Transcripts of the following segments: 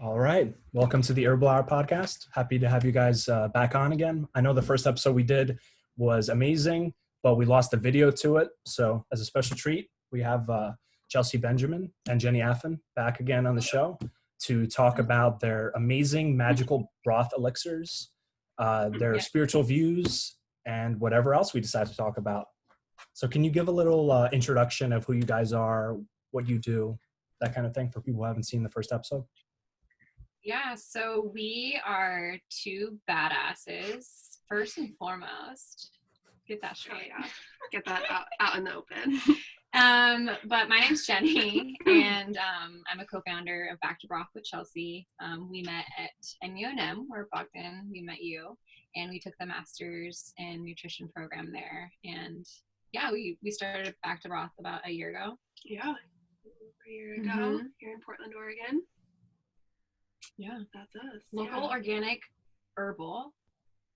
All right. Welcome to the Herbal Hour Podcast. Happy to have you guys back on again. I know the first episode we did was amazing, but we lost the video to it. So as a special treat, we have Chelsea Benjamin and Jenny Affan back again on the show to talk about their amazing magical broth elixirs, their spiritual views, and whatever else we decide to talk about. So can you give a little introduction of who you guys are, what you do, that kind of thing for people who haven't seen the first episode? Yeah, so we are two badasses, first and foremost. Get that straight out. Get that out in the open. But my name's Jenny, and I'm a co-founder of Back to Broth with Chelsea. We met at NUNM, where Bogdan, we met you, and we took the Master's in Nutrition program there. And yeah, we started Back to Broth about a year ago. Yeah, a year ago, here in Portland, Oregon. Yeah, that's us. Local organic herbal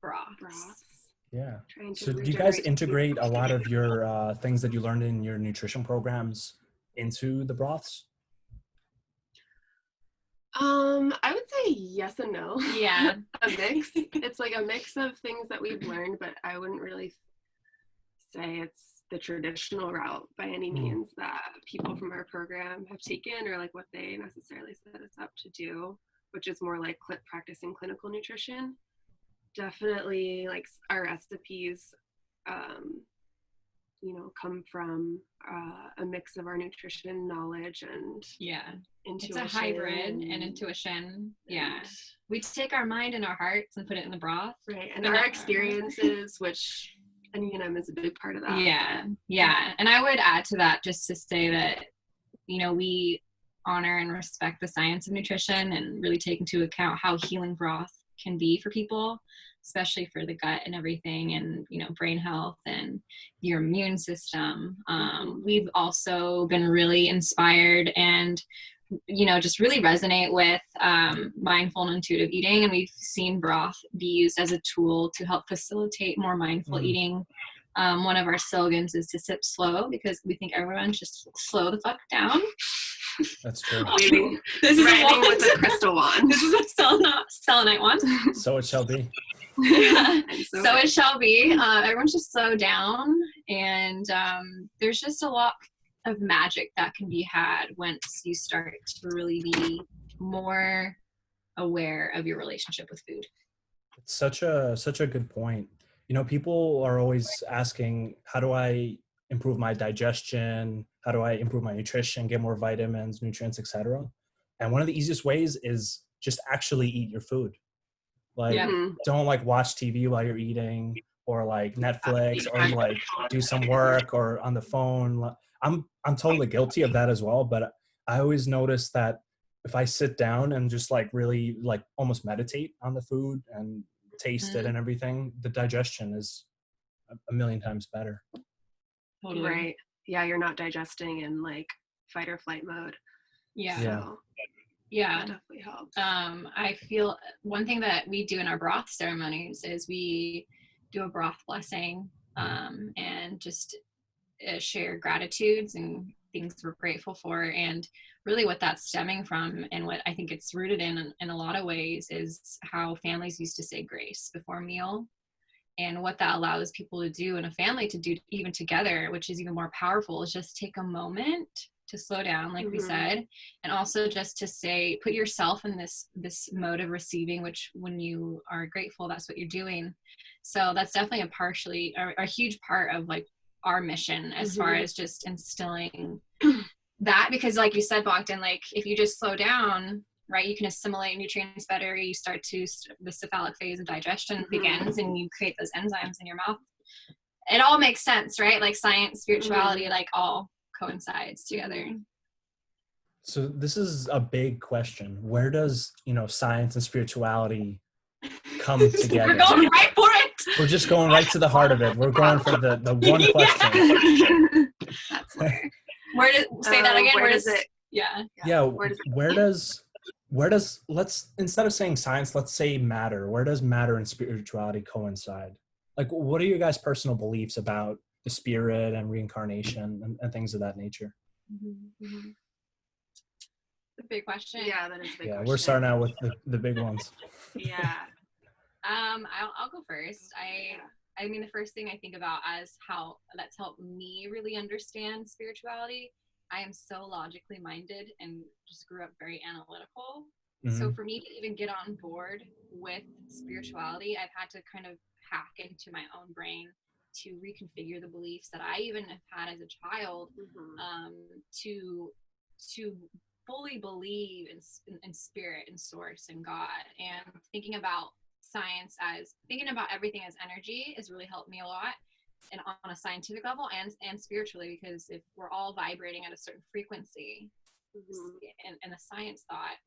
broths. Yeah. So do you guys integrate a lot of your things that you learned in your nutrition programs into the broths? I would say yes and no. Yeah. A mix. It's like a mix of things that we've learned, but I wouldn't really say it's the traditional route by any means that people from our program have taken, or like what they necessarily set us up to do, which is more like practicing clinical nutrition. Definitely like our recipes, come from a mix of our nutrition knowledge and intuition. It's a hybrid and intuition. Yeah. We take our mind and our hearts and put it in the broth. Right. And our experiences, which NUNM is a big part of that. Yeah. Yeah. And I would add to that just to say that, we honor and respect the science of nutrition and really take into account how healing broth can be for people, especially for the gut and everything, and brain health and your immune system. We've also been really inspired and just really resonate with mindful and intuitive eating, and we've seen broth be used as a tool to help facilitate more mindful eating. One of our slogans is to sip slow, because we think everyone should slow the fuck down. That's true. This is writing with a crystal wand. This is a selenite wand. So it shall be. So it shall be. Everyone should slow down, and there's just a lot of magic that can be had once you start to really be more aware of your relationship with food. It's such a good point. People are always asking, how do I improve my digestion? How do I improve my nutrition, get more vitamins, nutrients, etc.? And one of the easiest ways is just actually eat your food. Don't watch TV while you're eating, or Netflix, or do some work or on the phone. I'm totally guilty of that as well. But I always notice that if I sit down and just really almost meditate on the food and taste it and everything, the digestion is a million times better. Totally. Right. Yeah, you're not digesting in fight or flight mode. Yeah. So, yeah. That definitely helps. I feel one thing that we do in our broth ceremonies is we do a broth blessing, and just share gratitudes and things we're grateful for. And really what that's stemming from, and what I think it's rooted in a lot of ways, is how families used to say grace before meal. And what that allows people to do in a family to do even together, which is even more powerful, is just take a moment to slow down, like we said, and also just to say, put yourself in this mode of receiving, which when you are grateful, that's what you're doing. So that's definitely a huge part of our mission as far as just instilling that, because like you said, Bogdan, if you just slow down, right, you can assimilate nutrients better. You start the cephalic phase of digestion begins, and you create those enzymes in your mouth. It all makes sense, right? Science, spirituality, all coincides together. So this is a big question. Where does, science and spirituality come together? We're going right for it. We're just going right to the heart of it. We're going for the one question. That's where. Say that again? Where does it? Yeah. Where does let's, instead of saying science, let's say matter. Where does matter and spirituality coincide? What are your guys' personal beliefs about the spirit and reincarnation and things of that nature? big question. Yeah, that is a big Yeah, question. we're starting out with the big ones. Yeah. I'll go first. I mean, the first thing I think about as how that's helped me really understand spirituality. I am so logically minded and just grew up very analytical. So for me to even get on board with spirituality, I've had to kind of hack into my own brain to reconfigure the beliefs that I even have had as a child, to fully believe in spirit and source and God, and thinking about everything as energy has really helped me a lot, and on a scientific level and spiritually, because if we're all vibrating at a certain frequency, and the science thought,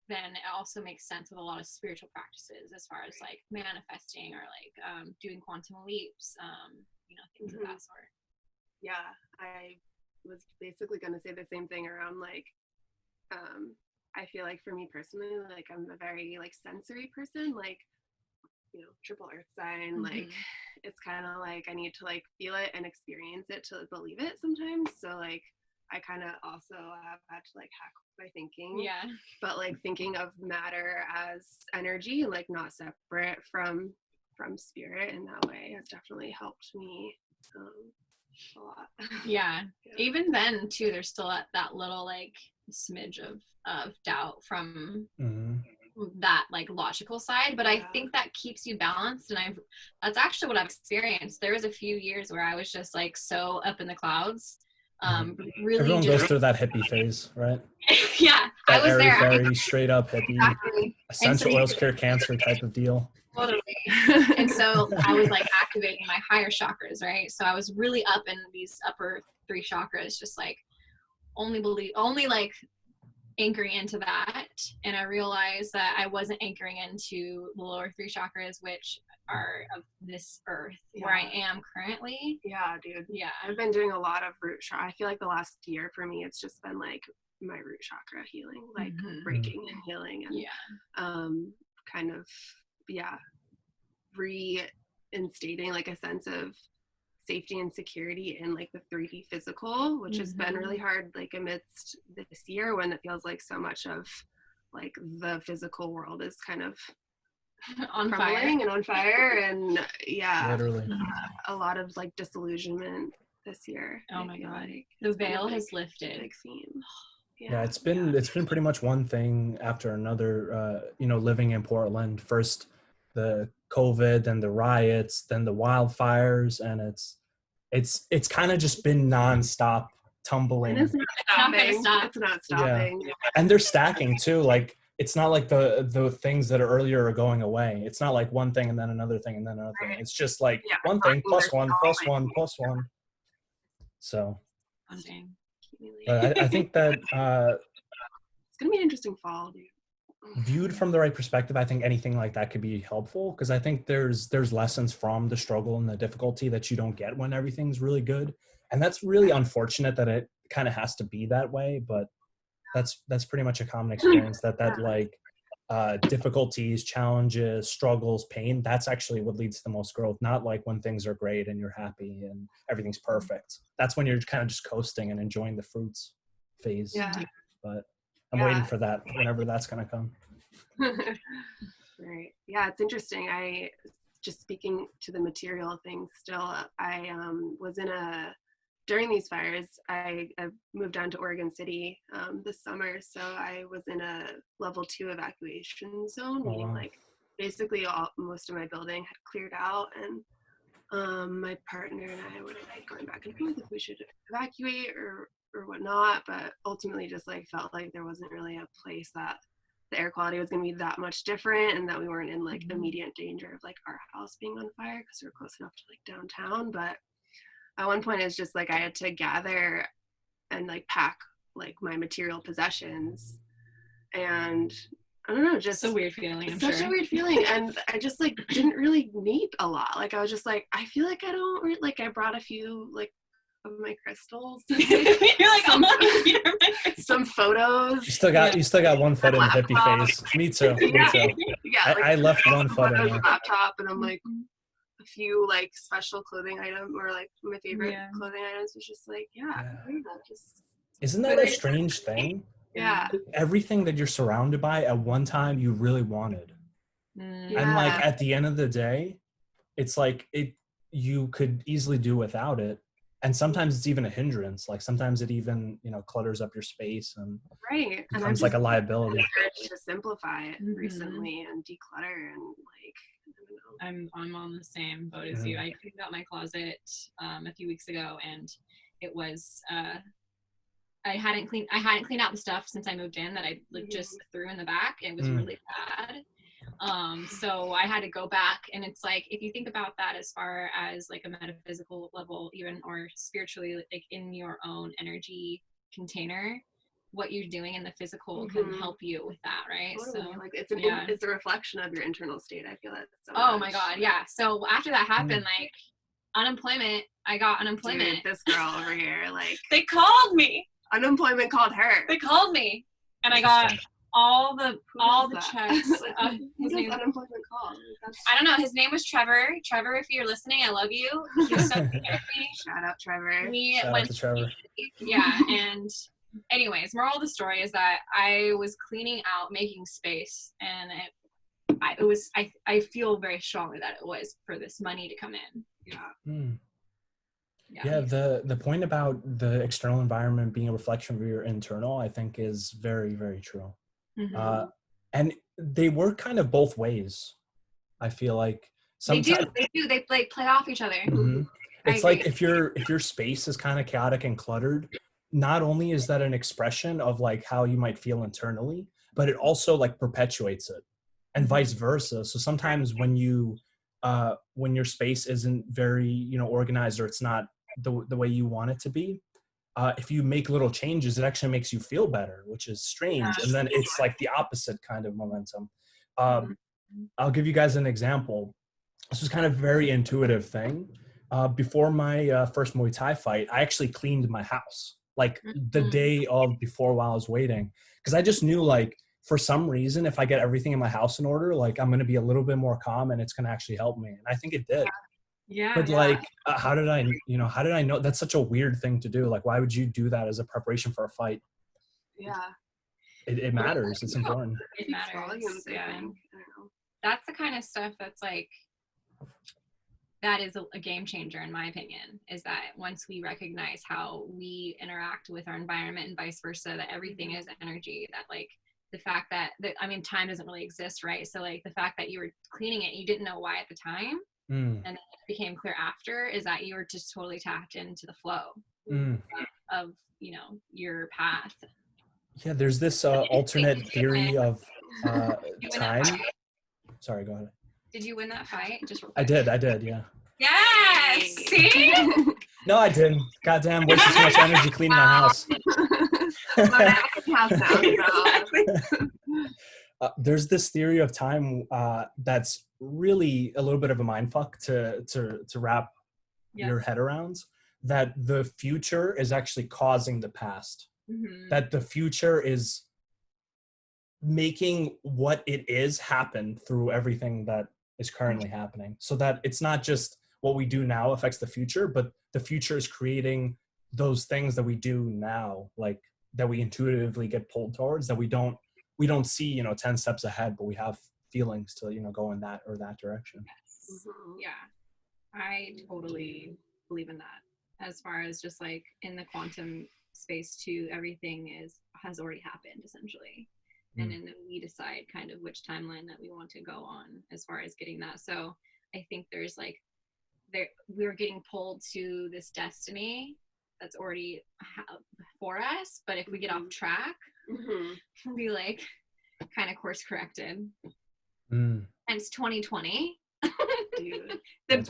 then it also makes sense with a lot of spiritual practices as far as like manifesting or like doing quantum leaps, things of that sort. Yeah, I was basically going to say the same thing around like, I feel like for me personally, like I'm a very like sensory person, like, triple earth sign, like it's kind of like I need to like feel it and experience it to believe it sometimes. So like I kind of also have had to like hack my thinking. Yeah. But like thinking of matter as energy, like not separate from spirit in that way has definitely helped me a lot. Yeah. Even then too, there's still that little like smidge of doubt from that like logical side, but I think that keeps you balanced, and that's actually what I've experienced. There was a few years where I was just like so up in the clouds, really everyone just goes through that hippie phase, right? Yeah, that I was there. Very straight up hippie, Exactly. essential oils cure cancer type of deal. Totally. And so I was like activating my higher chakras, right? So I was really up in these upper 3 chakras, just like only like anchoring into that. And I realized that I wasn't anchoring into the lower 3 chakras, which are of this earth, where I am currently. Yeah, dude. Yeah. I've been doing a lot of root chakra. I feel like the last year for me, it's just been like my root chakra healing, like breaking and healing, and kind of reinstating like a sense of safety and security in like the 3D physical, which has been really hard like amidst this year when it feels like so much of like the physical world is kind of on fire and on fire, and literally a lot of like disillusionment this year. Oh my god, like the veil has lifted. Big theme. Yeah, it's been pretty much one thing after another. Living in Portland, first the COVID, then the riots, then the wildfires, and it's kind of just been nonstop tumbling. And it's not stopping. It's not stopping. Yeah. And they're stacking too. Like it's not like the things that are earlier are going away. It's not like one thing and then another thing and then another thing. It's just like one thing plus one plus one plus one. So, but I think that it's gonna be an interesting fall, dude. Viewed from the right perspective, I think anything like that could be helpful, because I think there's lessons from the struggle and the difficulty that you don't get when everything's really good, and that's really unfortunate that it kind of has to be that way. But that's pretty much a common experience that like difficulties, challenges, struggles, pain, that's actually what leads to the most growth. Not like when things are great and you're happy and everything's perfect. That's when you're kind of just coasting and enjoying the fruits phase. But I'm waiting for that, whenever that's going to come. Right. Yeah, it's interesting. Just speaking to the material thing still, I was during these fires, I moved down to Oregon City this summer. So I was in a level 2 evacuation zone, meaning like basically most of my building had cleared out, and my partner and I were like going back and forth if we should evacuate or whatnot, but ultimately just like felt like there wasn't really a place that the air quality was going to be that much different, and that we weren't in like immediate danger of like our house being on fire because we were close enough to like downtown. But at one point it's just like I had to gather and like pack like my material possessions, and I don't know, just a weird feeling. I'm such sure. a weird feeling. And I just like didn't really need a lot. Like I was just like, I feel like I don't like I brought a few like of my crystals. You're like, some photos. You still got one foot in the hippie phase. Me too. Yeah, like, I left one foot in there. Laptop, and I'm like a few like special clothing item, or like my favorite clothing items was just like just. Isn't that a strange thing? Yeah. Everything that you're surrounded by at one time you really wanted. And like at the end of the day, it's like you could easily do without it. And sometimes it's even a hindrance. Like sometimes it even, clutters up your space and becomes like a liability. To simplify it recently and declutter and like, I don't know. I'm on the same boat as you. I cleaned out my closet a few weeks ago, and it was I hadn't cleaned out the stuff since I moved in that I just threw in the back. It was really bad. So I had to go back, and it's like, if you think about that as far as like a metaphysical level, even, or spiritually, like in your own energy container, what you're doing in the physical can help you with that, right? Totally. So like it's a reflection of your internal state. I feel that so much. My God, yeah. So after that happened, like unemployment, I got unemployment. Dude, this girl over here, like they called me. Unemployment called her. They called me, and I got all the checks. His name unemployment call. I don't know. His name was Trevor. Trevor, if you're listening, I love you. He was so good with me. Shout out Trevor. Shout out to Trevor. Yeah, and anyways, moral of the story is that I was cleaning out, making space, and I feel very strongly that it was for this money to come in. Yeah, the point about the external environment being a reflection of your internal, I think, is very, very true. And they work kind of both ways. I feel like sometimes they do. They play off each other. It's like if your space is kind of chaotic and cluttered, not only is that an expression of like how you might feel internally, but it also like perpetuates it, and vice versa. So sometimes when your space isn't very organized, or it's not the way you want it to be, if you make little changes, it actually makes you feel better, which is strange. And then it's like the opposite kind of momentum. I'll give you guys an example. This was kind of a very intuitive thing. Before my first Muay Thai fight, I actually cleaned my house like the day before while I was waiting. Because I just knew, like, for some reason, if I get everything in my house in order, like I'm going to be a little bit more calm and it's going to actually help me. And I think it did. But like, how did I know? That's such a weird thing to do. Like, why would you do that as a preparation for a fight? It matters. It's important. It matters. Volumes, yeah. I don't know. That's the kind of stuff that's like, that is a game changer in my opinion, is that once we recognize how we interact with our environment and vice versa, that everything is energy, that like the fact that time doesn't really exist, right? So like the fact that you were cleaning it, you didn't know why at the time, and then it became clear after, is that you were just totally tapped into the flow of your path. Yeah, there's this alternate theory of time. Sorry, go ahead. Did you win that fight? I did, yeah. Yes! See? No, I didn't. Goddamn, wasted so much energy cleaning my house. There's this theory of time that's really a little bit of a mindfuck to wrap your head around, that the future is actually causing the past. That the future is making what it is happen through everything that is currently happening. So that it's not just what we do now affects the future, but the future is creating those things that we do now, like that we intuitively get pulled towards, that we don't see 10 steps ahead, but we have feelings to go in that or that direction. Yeah, I totally believe in that. As far as just like in the quantum space too, everything has already happened essentially, and then we decide kind of which timeline that we want to go on as far as getting that. So I think there's like we're getting pulled to this destiny that's already for us, but if we get off track, we'll be like kind of course corrected. Hence 2020. Dude.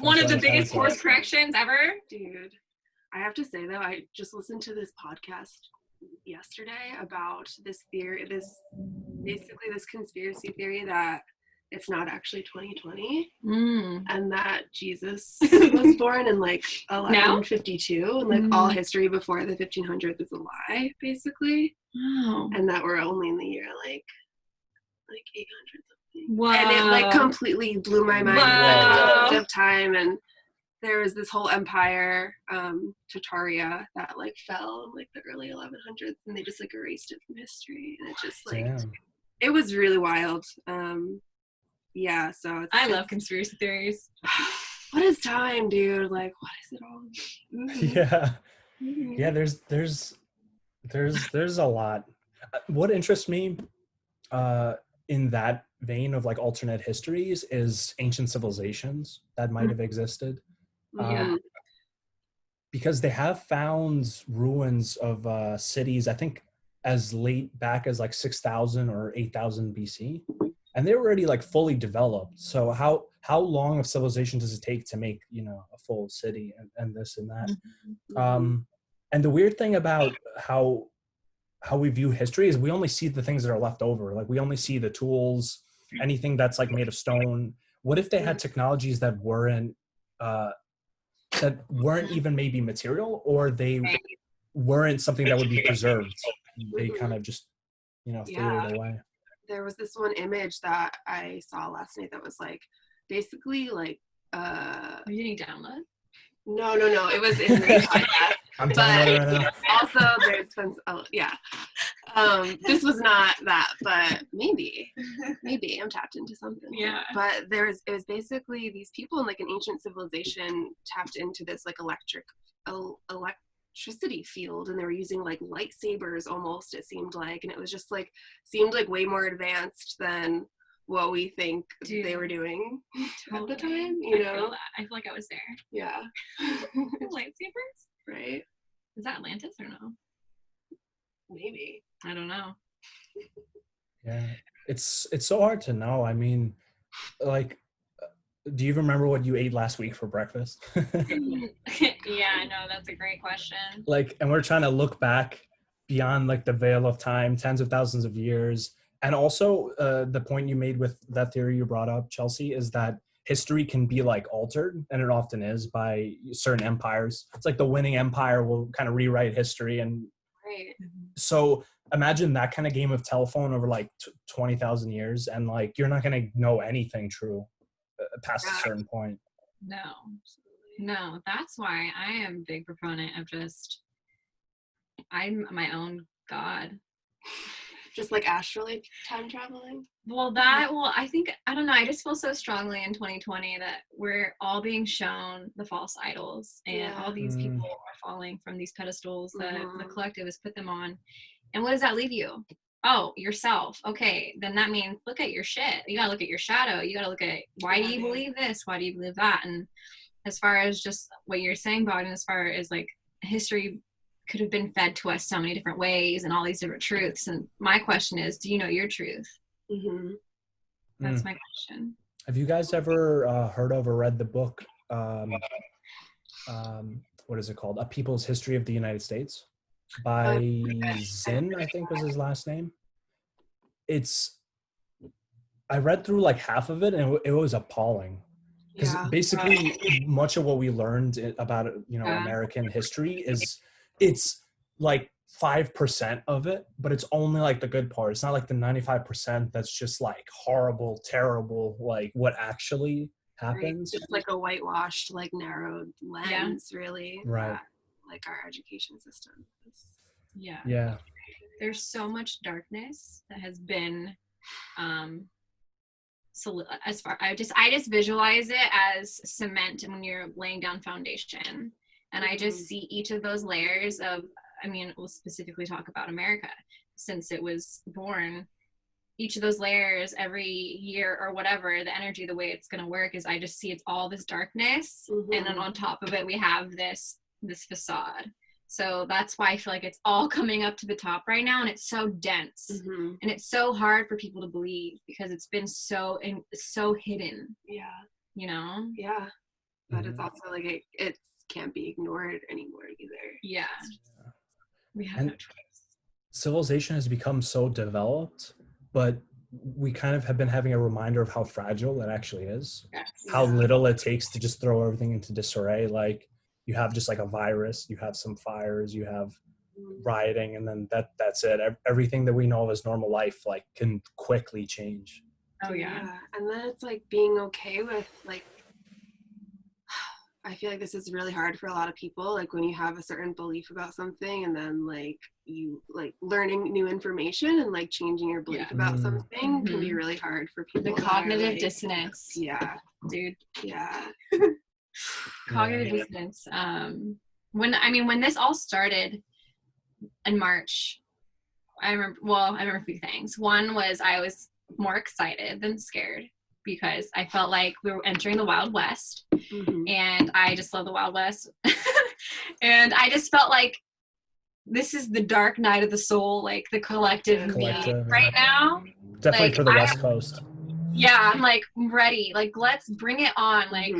One of the biggest course corrections ever. Dude, I have to say though, I just listened to this podcast yesterday about this theory, this conspiracy theory that it's not actually 2020 and that Jesus was born in like 1152 and like all history before the 1500s is a lie basically. And that we're only in the year like 800 something. Wow. And it like completely blew my mind of time, and there was this whole empire, Tartaria, that like fell in like the early 1100s, and they just like erased it from history, and it just like Damn. it was really wild. Yeah, so I love conspiracy theories. What is time, dude? Like, what is it all? Yeah. Mm-hmm. Yeah, there's a lot. What interests me in that vein of like alternate histories is ancient civilizations that might have existed. Yeah. Because they have found ruins of cities, I think as late back as like 6,000 or 8,000 BC, and they were already like fully developed. So how long of civilization does it take to make, you know, a full city and this and that? And the weird thing about how we view history is we only see the things that are left over. Like we only see the tools, anything that's like made of stone. What if they had technologies that weren't even maybe material, or they weren't something that would be preserved? They kind of just, you know, faded away. There was this one image that I saw last night that was like basically like you need to download. No, it was in the podcast. I'm downloading right now. Also there's been this was not that, but maybe I'm tapped into something. Yeah. But it was basically these people in like an ancient civilization tapped into this like electricity field, and they were using like lightsabers almost, it seemed like, and it was just like seemed like way more advanced than what we think they were doing at the time, you know. I feel like I was there. Yeah. Lightsabers? Right? Is that Atlantis or no? Maybe. I don't know. Yeah, it's so hard to know. I mean, like, do you remember what you ate last week for breakfast? Yeah, I know, that's a great question. Like, and we're trying to look back beyond like the veil of time, tens of thousands of years. And also the point you made with that theory you brought up, Chelsea, is that history can be like altered, and it often is, by certain empires. It's like the winning empire will kind of rewrite history. And so imagine that kind of game of telephone over like 20,000 years, and like you're not going to know anything true past a certain point. No, that's why I am a big proponent of I'm my own god. Just like astrally time traveling? I think, I don't know, I just feel so strongly in 2020 that we're all being shown the false idols, and all these people are falling from these pedestals that the collective has put them on. And what does that leave you? Oh, yourself. Okay, then that means look at your shit. You gotta look at your shadow. You gotta look at, why do you believe this? Why do you believe that? And as far as just what you're saying, Bogdan, as far as like history could have been fed to us so many different ways and all these different truths. And my question is, do you know your truth? That's my question. Have you guys ever heard of or read the book, what is it called? A People's History of the United States by Zinn, I think was his last name. I read through like half of it, and it was appalling. Because basically much of what we learned about, you know, American history it's like 5% of it, but it's only like the good part. It's not like the 95% that's just like horrible, terrible, like what actually happens. It's like a whitewashed, like narrowed lens, really. Right. Like our education system. Yeah. There's so much darkness that has been I just visualize it as cement when you're laying down foundation. And I just see each of those layers of, I mean, we'll specifically talk about America since it was born. Each of those layers every year or whatever, the energy, the way it's going to work is I just see it's all this darkness. And then on top of it, we have this facade. So that's why I feel like it's all coming up to the top right now, and it's so dense. And it's so hard for people to believe because it's been so hidden. Yeah. You know? Yeah. But it's also like it can't be ignored anymore either. Yeah. We have no choice. Civilization has become so developed, but we kind of have been having a reminder of how fragile it actually is. Yes. How little it takes to just throw everything into disarray. Like you have just like a virus, you have some fires, you have rioting, and then that's it. Everything that we know of as normal life like can quickly change. Oh yeah. And then it's like being okay with like I feel like this is really hard for a lot of people, like when you have a certain belief about something and then like you like learning new information and like changing your belief about something can be really hard for people. The cognitive like, dissonance. Yeah. Dude. Yeah. Cognitive dissonance. When this all started in March, I remember a few things. One was I was more excited than scared because I felt like we were entering the Wild West, and I just love the Wild West. And I just felt like this is the dark night of the soul, like the collective me right now. Definitely like, for the West Coast. Yeah, I'm like ready. Like, let's bring it on. Like,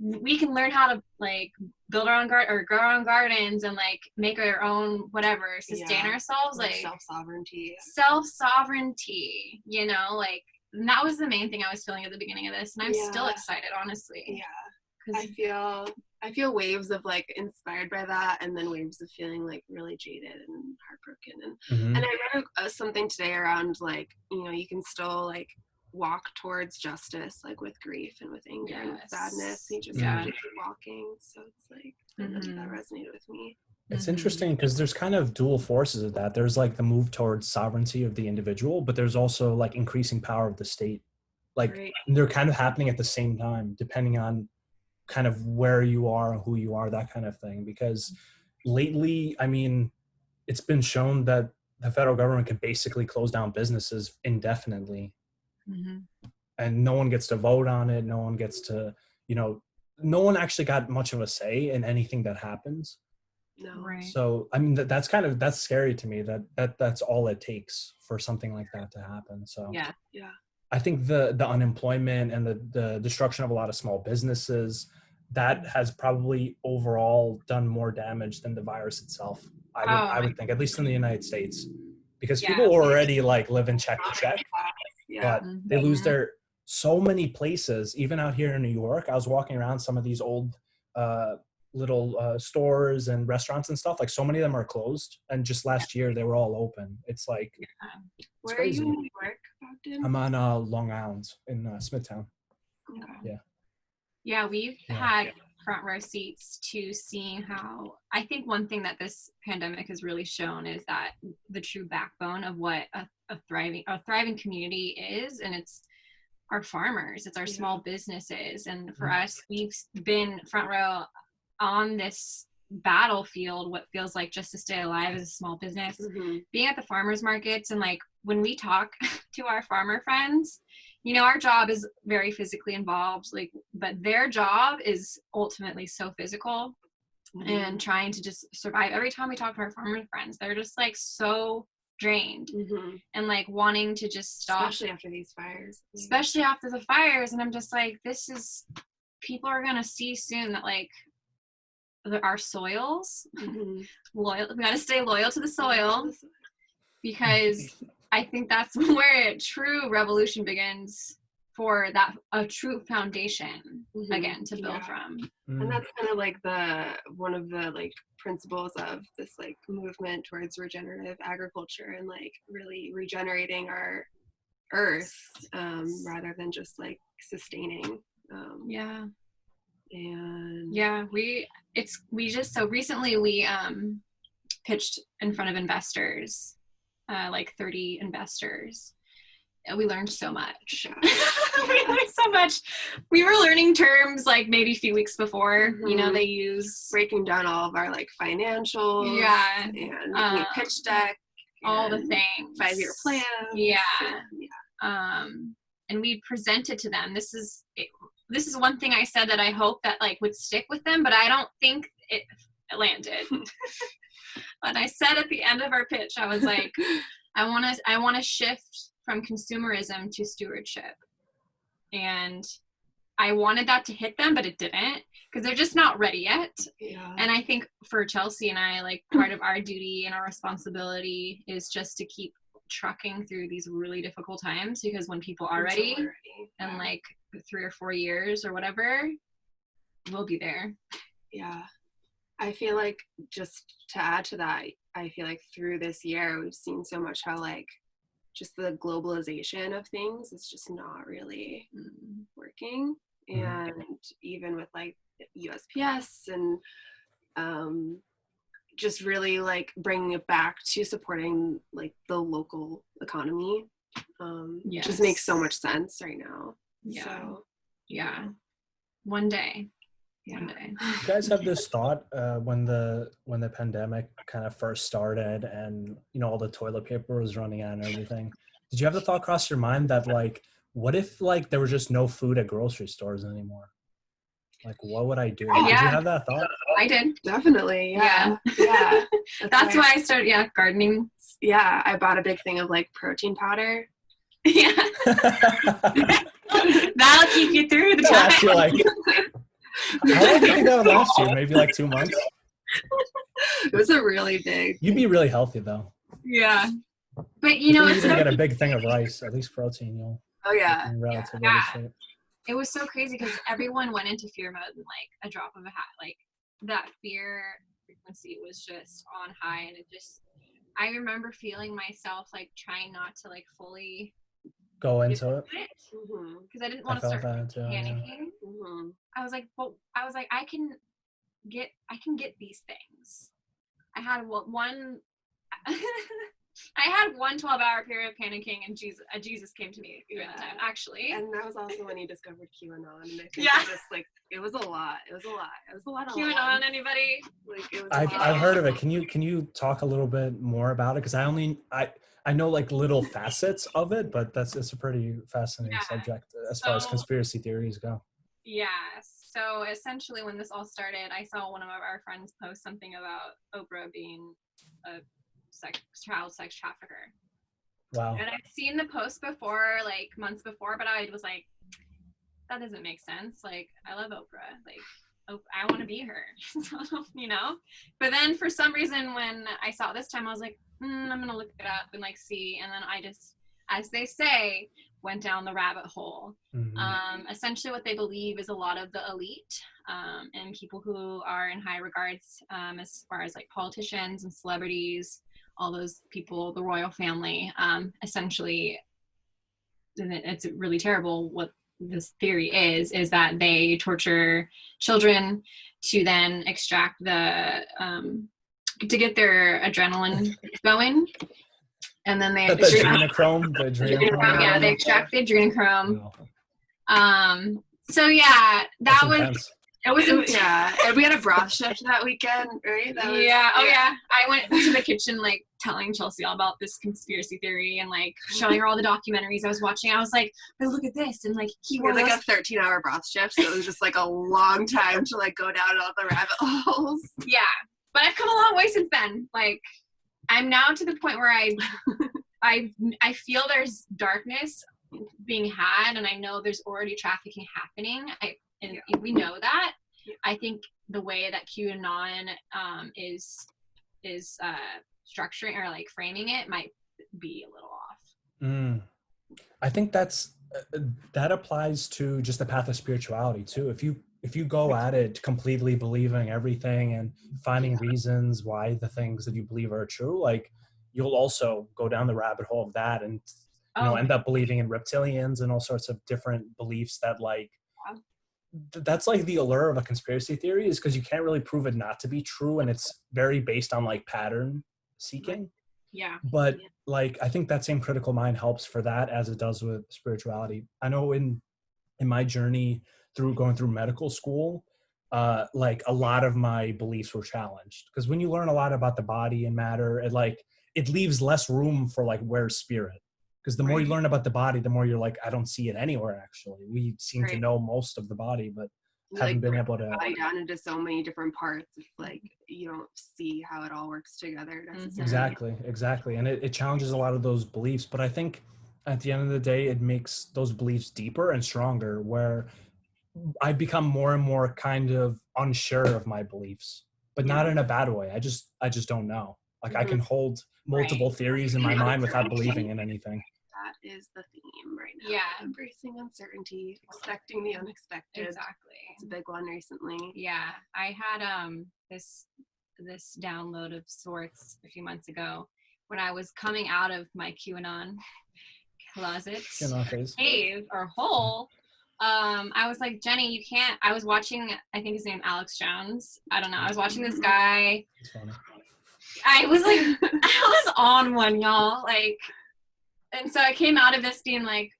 we can learn how to like build our own garden or grow our own gardens and like make our own whatever, sustain ourselves, like self-sovereignty, you know, like, and that was the main thing I was feeling at the beginning of this, and I'm still excited, honestly. I feel waves of like inspired by that, and then waves of feeling like really jaded and heartbroken, and I read something today around like, you know, you can still like walk towards justice, like with grief and with anger and with sadness. You just have to keep walking. So it's like that resonated with me. It's interesting because there's kind of dual forces of that. There's like the move towards sovereignty of the individual, but there's also like increasing power of the state. Like they're kind of happening at the same time, depending on kind of where you are, who you are, that kind of thing. Because lately, I mean, it's been shown that the federal government can basically close down businesses indefinitely. And no one gets to vote on it. No one gets to, you know, no one actually got much of a say in anything that happens. No. Right. So, I mean, that's scary to me that's all it takes for something like that to happen. So yeah. I think the unemployment and the destruction of a lot of small businesses, that has probably overall done more damage than the virus itself. I would think, at least in the United States, because people already like live in check to check, but they lose their so many places. Even out here in New York, I was walking around some of these old little stores and restaurants and stuff. Like so many of them are closed, and just last year they were all open. It's like Where are you in New York, Bogdan? I'm on Long Island in Smithtown. Yeah, we've had front row seats to seeing how, I think one thing that this pandemic has really shown is that the true backbone of what a thriving community is, and it's our farmers, it's our small businesses. And for us, we've been front row on this battlefield, what feels like just to stay alive as a small business, being at the farmers markets. And like when we talk to our farmer friends, you know, our job is very physically involved, like, but their job is ultimately so physical and trying to just survive. Every time we talk to our farmer friends, they're just like so drained and like wanting to just stop, especially after these fires, and I'm just like, people are gonna see soon that like our soils, loyal, we gotta stay loyal to the soil, because I think that's where true revolution begins, for a true foundation again to build from. And that's kind of like one of the like principles of this like movement towards regenerative agriculture and like really regenerating our earth, rather than just like sustaining. Recently we pitched in front of investors, like 30 investors. We learned so much. We were learning terms like maybe a few weeks before, you know, they use breaking down all of our like financials, and making a pitch deck, all the things, 5-year plans. And we presented to them. This is one thing I said that I hope that like would stick with them, but I don't think it landed. And I said at the end of our pitch, I was like, I want to shift from consumerism to stewardship. And I wanted that to hit them, but it didn't, because they're just not ready yet. And I think for Chelsea and I, like, part of our duty and our responsibility is just to keep trucking through these really difficult times, because when people are ready, in like 3 or 4 years or whatever, we'll be there. I feel like, just to add to that, I feel like through this year we've seen so much how like just the globalization of things is just not really working. and even with like USPS and just really like bringing it back to supporting like the local economy. Just makes so much sense right now. Yeah. So, yeah. One day. Yeah. One day. You guys have this thought when the pandemic kind of first started and all the toilet paper was running out and everything. Did you have the thought cross your mind that like, what if like there was just no food at grocery stores anymore? Like, what would I do? Yeah. Did you have that thought? I did. Definitely. Yeah. That's why I started gardening. Yeah, I bought a big thing of like protein powder. Yeah. That'll keep you through the time. Last you like, how long do you think that would last you? Maybe like 2 months? It was a really big. You'd be really healthy though. Yeah. But you it's get a big thing of rice, at least protein. You'll. Oh yeah. Relatively shape. It was so crazy because everyone went into fear mode in like a drop of a hat. Like that fear frequency was just on high, and I remember feeling myself like trying not to like fully go into it because I didn't want to start panicking. Mm-hmm. I was like, I can get these things. I had one. I had 1 12-hour period of panicking, and Jesus came to me during the time, actually. And that was also when you discovered QAnon. And I think it was a lot. It was a lot of QAnon, anybody? Like, it was I've heard of it. Can you talk a little bit more about it? Because I know like little facets of it, but it's a pretty fascinating subject as far as conspiracy theories go. Yeah. So essentially, when this all started, I saw one of our friends post something about Oprah being a child sex trafficker. Wow. And I'd seen the post before, like months before, but I was like, that doesn't make sense. Like, I love Oprah. Like, I want to be her, But then for some reason, when I saw it this time, I was like, I'm going to look it up and like see. And then I just, as they say, went down the rabbit hole. Mm-hmm. Essentially what they believe is a lot of the elite and people who are in high regards as far as like politicians and celebrities, all those people, the royal family, essentially, and it's really terrible what this theory is that they torture children to then extract to get their adrenaline going. And then they adrenochrome. Yeah, they extract the adrenochrome. Wow. So yeah, it was yeah. And we had a broth shift that weekend, right? I went to the kitchen like telling Chelsea all about this conspiracy theory and like showing her all the documentaries I was watching. I was like, but look at this, and like we had like a 13-hour broth shift, so it was just like a long time to like go down all the rabbit holes. Yeah, but I've come a long way since then. Like, I'm now to the point where I feel there's darkness being had, and I know there's already trafficking happening. We know that. Yeah. I think the way that QAnon is structuring or like framing it might be a little off. I think that applies to just the path of spirituality too. If you go at it completely believing everything and finding reasons why the things that you believe are true, like you'll also go down the rabbit hole of that and end up believing in reptilians and all sorts of different beliefs that like that's like the allure of a conspiracy theory, is because you can't really prove it not to be true, and it's very based on like pattern seeking. Yeah. But like I think that same critical mind helps for that as it does with spirituality. I know in my journey through going through medical school, like a lot of my beliefs were challenged, because when you learn a lot about the body and matter, it leaves less room for like where's spirit. Because the more you learn about the body, the more you're like, I don't see it anywhere, actually. We seem to know most of the body, but haven't been able to. Body down into so many different parts. It's like you don't see how it all works together necessarily. Exactly. And it challenges a lot of those beliefs. But I think at the end of the day, it makes those beliefs deeper and stronger, where I become more and more kind of unsure of my beliefs, but not in a bad way. I just don't know. Like I can hold multiple theories in my mind without believing in anything. That is the theme right now. Yeah. Embracing uncertainty, expecting the unexpected. Exactly. It's a big one recently. Yeah. I had this download of sorts a few months ago when I was coming out of my QAnon closet, cave or hole. I was like, Jenny, you can't. I was watching, I think his name Alex Jones. I don't know. I was watching this guy. It's funny. I was like, I was on one, y'all. Like, and so I came out of this being like,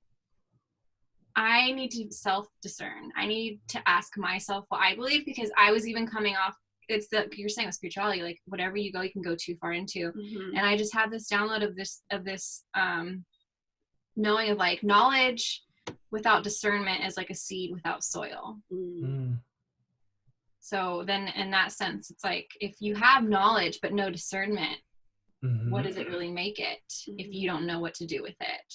I need to self-discern. I need to ask myself what I believe, because I was even coming off, it's the, you're saying with spirituality, like whatever you go, you can go too far into. And I just had this download of this knowing of like knowledge without discernment is like a seed without soil. So then in that sense, it's like, if you have knowledge but no discernment, what does it really make it if you don't know what to do with it,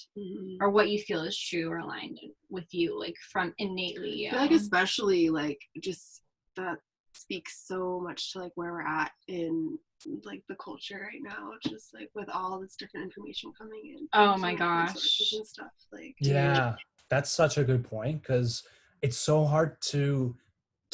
or what you feel is true or aligned with you, like from innately? I feel like especially like just that speaks so much to like where we're at in like the culture right now, just like with all this different information coming in. Oh my gosh. And stuff, like, yeah, that's such a good point, because it's so hard to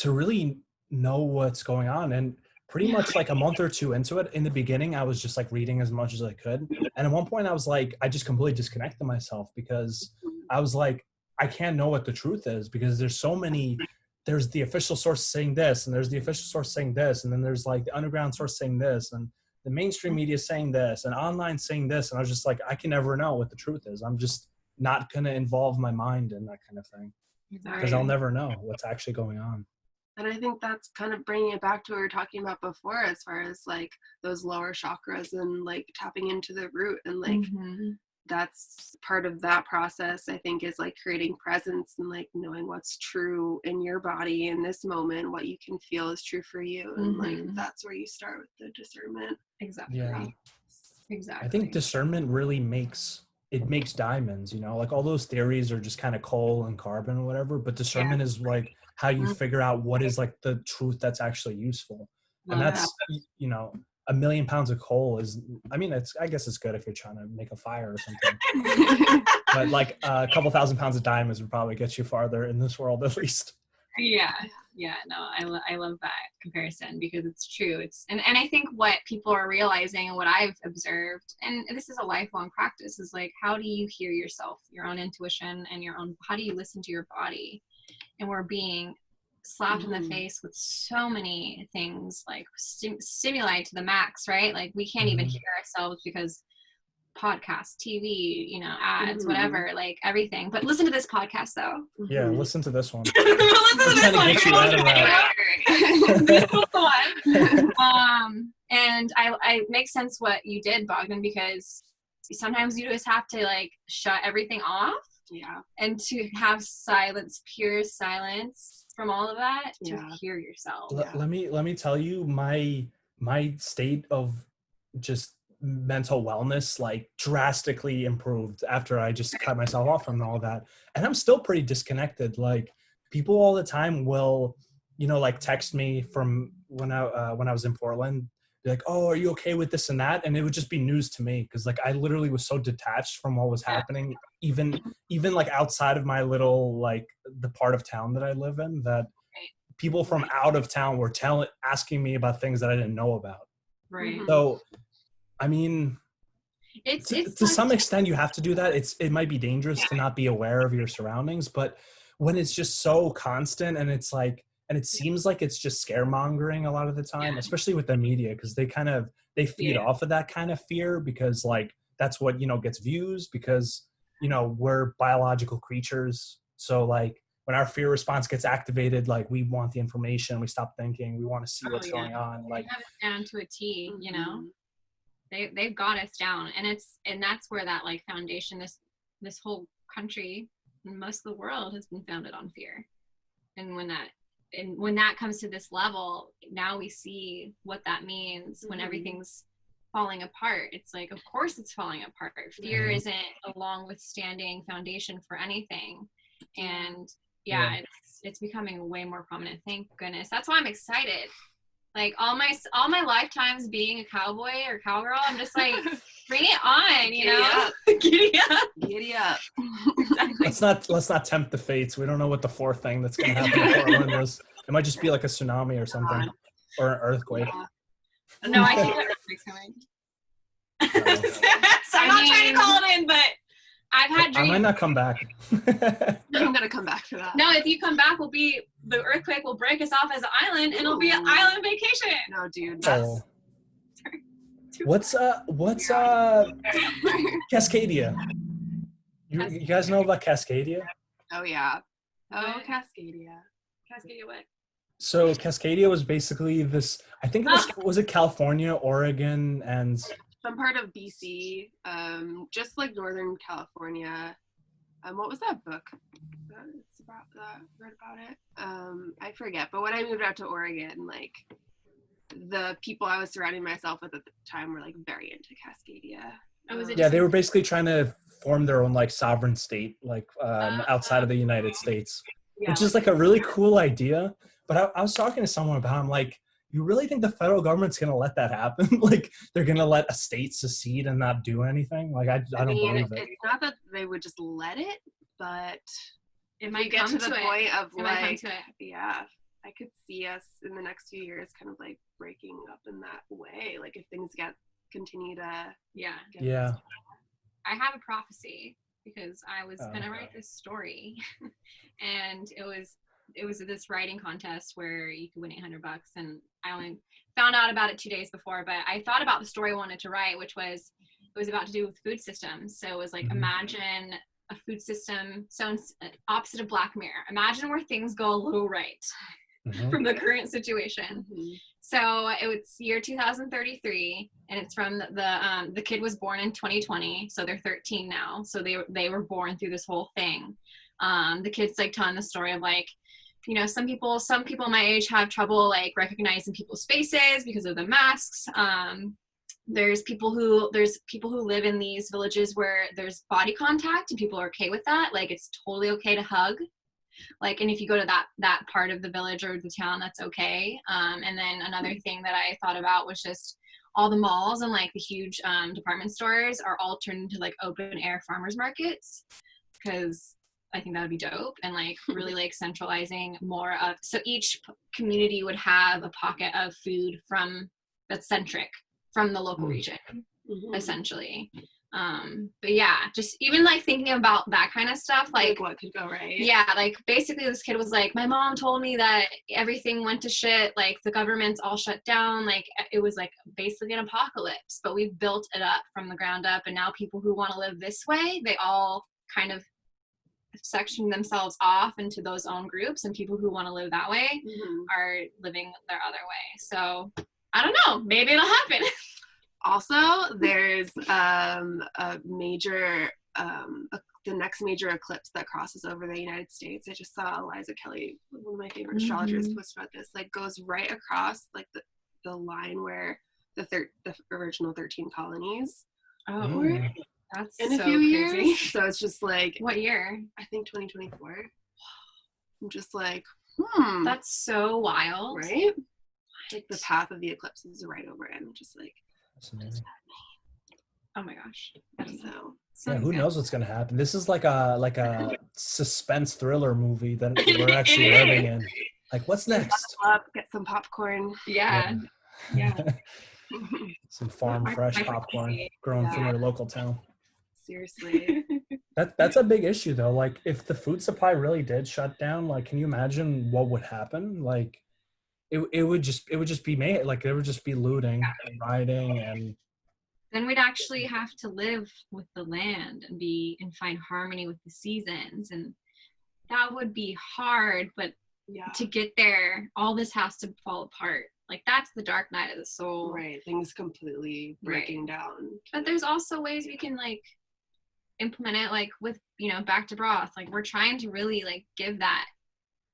really know what's going on. And pretty much like a month or two into it, in the beginning, I was just like reading as much as I could. And at one point I was like, I just completely disconnected myself, because I was like, I can't know what the truth is, because there's so many, there's the official source saying this, and there's the official source saying this, and then there's like the underground source saying this, and the mainstream media saying this, and online saying this. And I was just like, I can never know what the truth is. I'm just not going to involve my mind in that kind of thing, because I'll never know what's actually going on. And I think that's kind of bringing it back to what we were talking about before, as far as like those lower chakras and like tapping into the root, and like that's part of that process, I think, is like creating presence and like knowing what's true in your body in this moment, what you can feel is true for you. And like that's where you start with the discernment. Exactly. Yeah. Exactly. I think discernment really makes diamonds, you know, like all those theories are just kind of coal and carbon or whatever, but discernment is like how you figure out what is like the truth that's actually useful. And that's, you know, 1 million pounds of coal is, I mean, I guess it's good if you're trying to make a fire or something. But like a couple thousand pounds of diamonds would probably get you farther in this world, at least. Yeah. No, I love that comparison, because it's true. And I think what people are realizing, and what I've observed, and this is a lifelong practice, is like, how do you hear yourself, your own intuition, and how do you listen to your body? And we're being slapped in the face with so many things, like stimuli to the max, right? Like we can't even hear ourselves, because podcasts, TV, you know, ads, whatever, like everything. But listen to this podcast though. Yeah, listen to this one. Listen to this one. This was the one. And I make sense what you did, Bogdan, because sometimes you just have to like shut everything off. Yeah. And to have silence, pure silence from all of that, to hear yourself. Let me tell you, my state of just mental wellness like drastically improved after I just cut myself off from all that. And I'm still pretty disconnected. Like people all the time will, you know, like text me from when I was in Portland, be like, oh, are you okay with this and that? And it would just be news to me, because like I literally was so detached from what was happening, even like outside of my little, like the part of town that I live in, that people from out of town were asking me about things that I didn't know about. Right. So I mean, it's to some extent you have to do that. It might be dangerous to not be aware of your surroundings, but when it's just so constant, and it's like, and it seems like it's just scaremongering a lot of the time, especially with the media, because they feed off of that kind of fear, because like that's what, you know, gets views, because, you know, we're biological creatures. So like when our fear response gets activated, like we want the information, we stop thinking, we want to see what's going on. Like they have it down to a T, you know. They've got us down, and that's where that like foundation, this whole country and most of the world has been founded on fear. And when that comes to this level, now we see what that means when everything's falling apart. It's like, of course it's falling apart. Fear isn't a long withstanding foundation for anything. And it's becoming way more prominent. Thank goodness. That's why I'm excited. Like all my lifetimes being a cowboy or cowgirl, I'm just like, bring it on, you know? Giddy up. Giddy up. Exactly. Let's not tempt the fates. We don't know what the fourth thing that's going to happen in Portland is. It might just be like a tsunami or something, or an earthquake. No, I think an earthquake's coming. So I'm not trying to call it in, but I've had dreams. I might not come back. I'm gonna come back for that. No, if you come back, the earthquake will break us off as an island, and it'll be an island vacation. No, dude. That's Oh. What's Cascadia? You guys know about Cascadia? Oh yeah. Oh, What? Cascadia. Cascadia what? So Cascadia was basically this. I think it was it California, Oregon, and Some part of BC, just like Northern California. What was that book? It's about that. Read about it. I forget. But when I moved out to Oregon, like the people I was surrounding myself with at the time were like very into Cascadia. Oh, was it yeah, they were basically trying to form their own like sovereign state, like outside of the United States, which is like a really cool idea. But I was talking to someone about it, I'm like, you really think the federal government's going to let that happen? Like they're going to let a state secede and not do anything? Like I don't believe it. It's not that they would just let it, but It if might we get come to the it. point of It might come like, to it. yeah, I could see us in the next few years kind of like breaking up in that way. Like if things continue to Yeah. get Yeah. I have a prophecy because I was Oh, gonna okay. write this story, and it was this writing contest where you could win $800, and I only found out about it 2 days before. But I thought about the story I wanted to write, which was it was about to do with food systems. So it was like imagine a food system, so opposite of Black Mirror. Imagine where things go a little right from the current situation. So it was year 2033, and it's from the kid was born in 2020, so they're 13 now. So they were born through this whole thing. The kid's like telling the story of like, you know, some people my age have trouble like recognizing people's faces because of the masks. There's people who live in these villages where there's body contact and people are okay with that. Like it's totally okay to hug. Like, and if you go to that part of the village or the town, that's okay. And then another thing that I thought about was just all the malls and like the huge department stores are all turned into like open air farmers markets, because I think that would be dope, and like really like centralizing more of, so each community would have a pocket of food that's centric from the local region, essentially. But yeah, just even like thinking about that kind of stuff, like what could go right. Yeah, like basically this kid was like, my mom told me that everything went to shit, like the government's all shut down, like it was like basically an apocalypse, but we've built it up from the ground up, and now people who want to live this way, they all kind of section themselves off into those own groups, and people who want to live that way are living their other way. So I don't know, maybe it'll happen. Also, there's a major, the next major eclipse that crosses over the United States. I just saw Eliza Kelly, one of my favorite astrologers, post about this. Like goes right across like the line where the original 13 colonies. Oh, that's in a so few crazy. years. So it's just like, what year? I think 2024. I'm just like, That's so wild, right? Like the path of the eclipse is right over it. I'm just like, oh my gosh. So yeah, who knows what's gonna happen? This is like a suspense thriller movie that we're actually living in. Like, what's next? Up, get some popcorn. Yeah. Some farm fresh popcorn grown from your local town. Seriously. That's a big issue though. Like if the food supply really did shut down, like can you imagine what would happen? Like it would just be made, like there would just be looting and rioting, and then we'd actually have to live with the land and find harmony with the seasons, and that would be hard, but to get there, all this has to fall apart. Like that's the dark night of the soul. Right. Things completely breaking down. But there's also ways we can like implement it, like with, you know, back to broth. Like we're trying to really like give that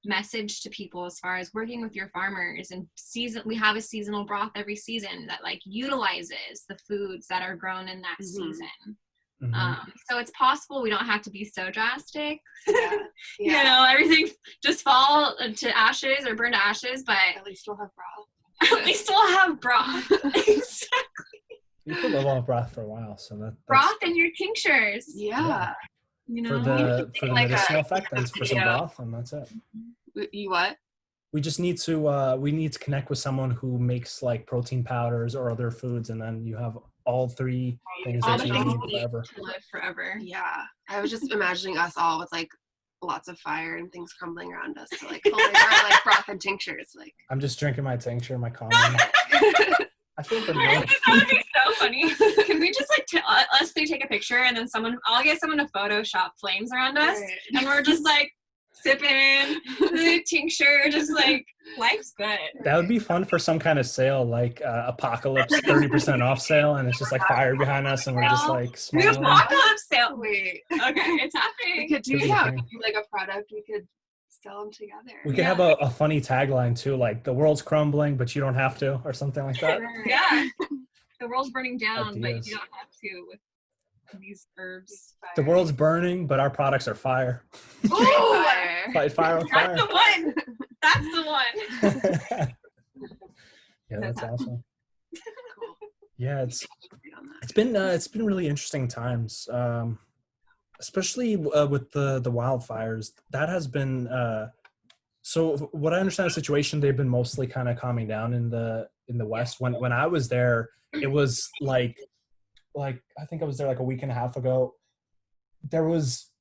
message to people as far as working with your farmers, and we have a seasonal broth every season that like utilizes the foods that are grown in that season. So it's possible. We don't have to be so drastic. You know, everything just fall to ashes or burn to ashes, but at least we'll have broth. At least we'll have broth. Exactly. You could live on broth for a while, so that's broth and your tinctures. Yeah. You know, for the like medicinal effect, then for some broth, and that's it. You what? We just need to connect with someone who makes like protein powders or other foods, and then you have all three things All that the you things need we need forever. to live forever. Yeah. I was just imagining us all with like lots of fire and things crumbling around us. So like holding our like broth and tinctures. Like I'm just drinking my tincture, my common. I feel pretty good. That would be so funny. Can we just like us three take a picture and then I'll get someone to Photoshop flames around us, Right. and we're just like sipping the tincture, just like life's good. That would be fun for some kind of sale, like Apocalypse 30% off sale, and it's just like fire behind us, and we're just like The smiling. apocalypse sale. wait. Okay, it's We happening. could do Could be a we thing. could do like a product, we could sell them together. We could have a funny tagline too, like "The world's crumbling, but you don't have to," or something like that. Yeah. The world's burning down, but Ideas. you don't have to with these herbs. The world's burning, but our products are fire. Ooh, Fire. Fight fire with that's fire. the one. That's the one. Yeah, that's awesome. Cool. Yeah, Agree on that. it's been really interesting times, especially with the wildfires. That has been so. What I understand the situation, they've been mostly kind of calming down in the West. When I was there, it was like I think I was there like a week and a half ago. There was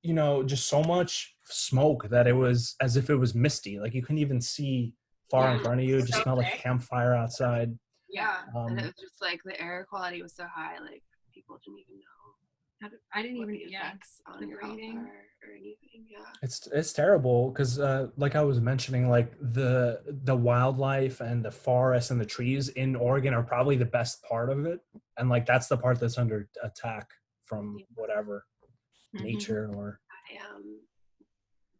just so much smoke that it was as if it was misty. Like you couldn't even see far in front of you. It just smelled like a campfire outside. Yeah. Um, And it was just like the air quality was so high, like people didn't even know I didn't what even. the Yeah. effects on the your health breathing. are or anything. Yeah. It's terrible because like I was mentioning, like the wildlife and the forests and the trees in Oregon are probably the best part of it, and like that's the part that's under attack from whatever Mhm. nature or I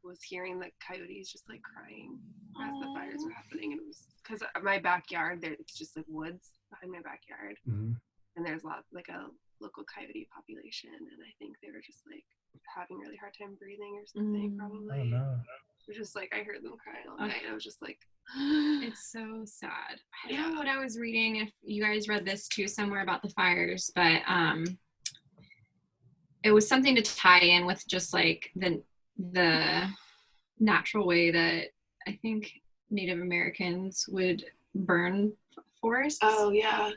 was hearing the coyotes just like crying as the fires were happening, and it was because my backyard it's just like woods behind my backyard, Mhm. and there's like a local coyote population, and I think they were just like having a really hard time breathing or something. Probably. Oh no. It was just like I heard them crying all night, and I was just like, It's so sad. I don't know what I was reading, if you guys read this too somewhere about the fires, but it was something to tie in with just like the natural way that I think Native Americans would burn forests. oh yeah,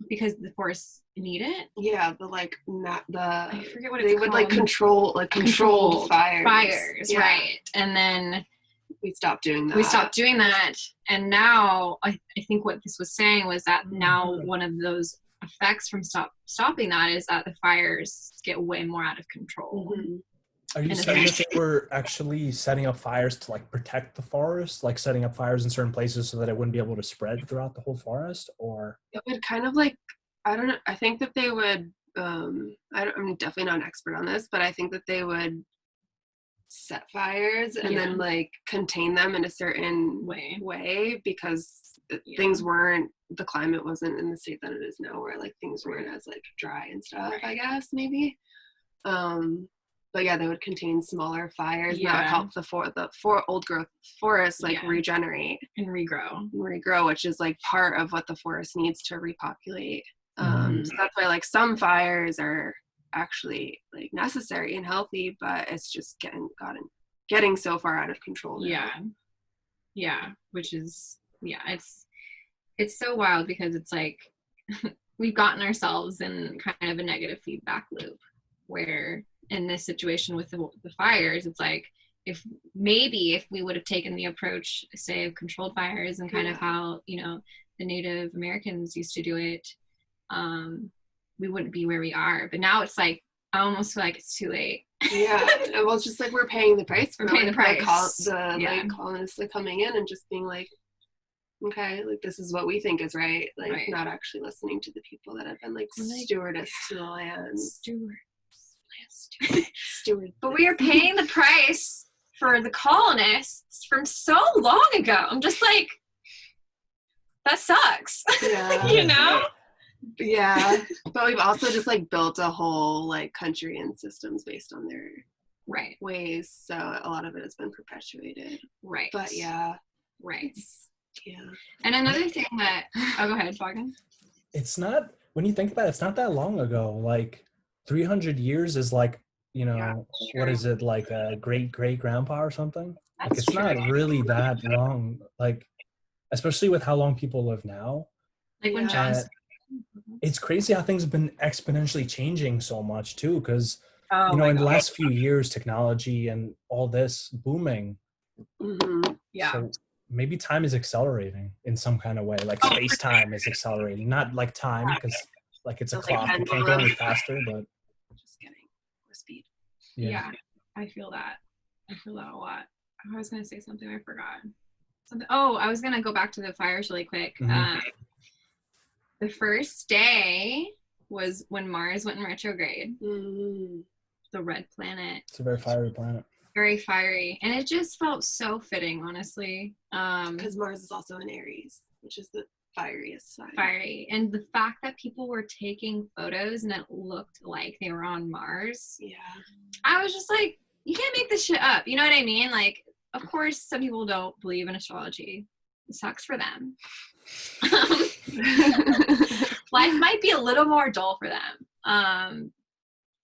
Because the forests need it. yeah. The like not the I forget what it's they called. would like controlled fires. Fires, Yeah. right. And then We stopped doing that. we stopped doing that, and now I think what this was saying was that now one of those effects from stopping that is that the fires get way more out of control. Mhm. Are you saying that they were actually setting up fires to like protect the forest, like setting up fires in certain places so that it wouldn't be able to spread throughout the whole forest, or? It would kind of like, I don't know. I think that they would. I'm definitely not an expert on this, but I think that they would set fires and then like contain them in a certain way because things weren't. The climate wasn't in the state that it is now, where like things weren't as like dry and stuff. I guess maybe. But yeah, they would contain smaller fires, and that would help the old growth forests like regenerate and regrow, which is like part of what the forest needs to repopulate. So that's why like some fires are actually like necessary and healthy, but it's just getting so far out of control now. Which is it's so wild because it's like we've gotten ourselves in kind of a negative feedback loop where in this situation with the fires, it's like if we would have taken the approach, say, of controlled fires and kind of how the Native Americans used to do it, we wouldn't be where we are. But now it's like I almost feel like it's too late. Yeah, well, it's just like we're paying the price for the price. Like colonists like coming in and just being like, okay, like this is what we think is right, like not actually listening to the people that have been like stewardess to the land. Steward. But we are paying the price for the colonists from so long ago. I'm just like, that sucks. Yeah. Yeah. But we've also just like built a whole like country and systems based on their ways. So a lot of it has been perpetuated. Right. But yeah. Right. Yeah. And another thing that go ahead, Fagan. It's not, when you think about it, it's not that long ago. Like 300 years is like, what is it, like a great-great-grandpa or something? Like it's not really that long, like especially with how long people live now. Like when John it's crazy how things have been exponentially changing so much too, because Oh you know, my in the God. last few years, technology and all this booming. Yeah. So maybe time is accelerating in some kind of way, like space time is accelerating, not like time, because like it's a Like clock, it can't go any faster, but just kidding. Or speed. Yeah. I feel that. I feel that a lot. I was going to say something. I forgot. Something. Oh, I was going to go back to the fires really quick. Mhm. The first day was when Mars went in retrograde. The red planet. It's a very fiery planet. Very fiery. And it just felt so fitting, honestly. Because Mars is also in Aries, which is the fieriest sign. Fiery. And the fact that people were taking photos and it looked like they were on Mars. Yeah. I was just like, you can't make this shit up. You know what I mean? Like, of course, some people don't believe in astrology. It sucks for them. Life might be a little more dull for them.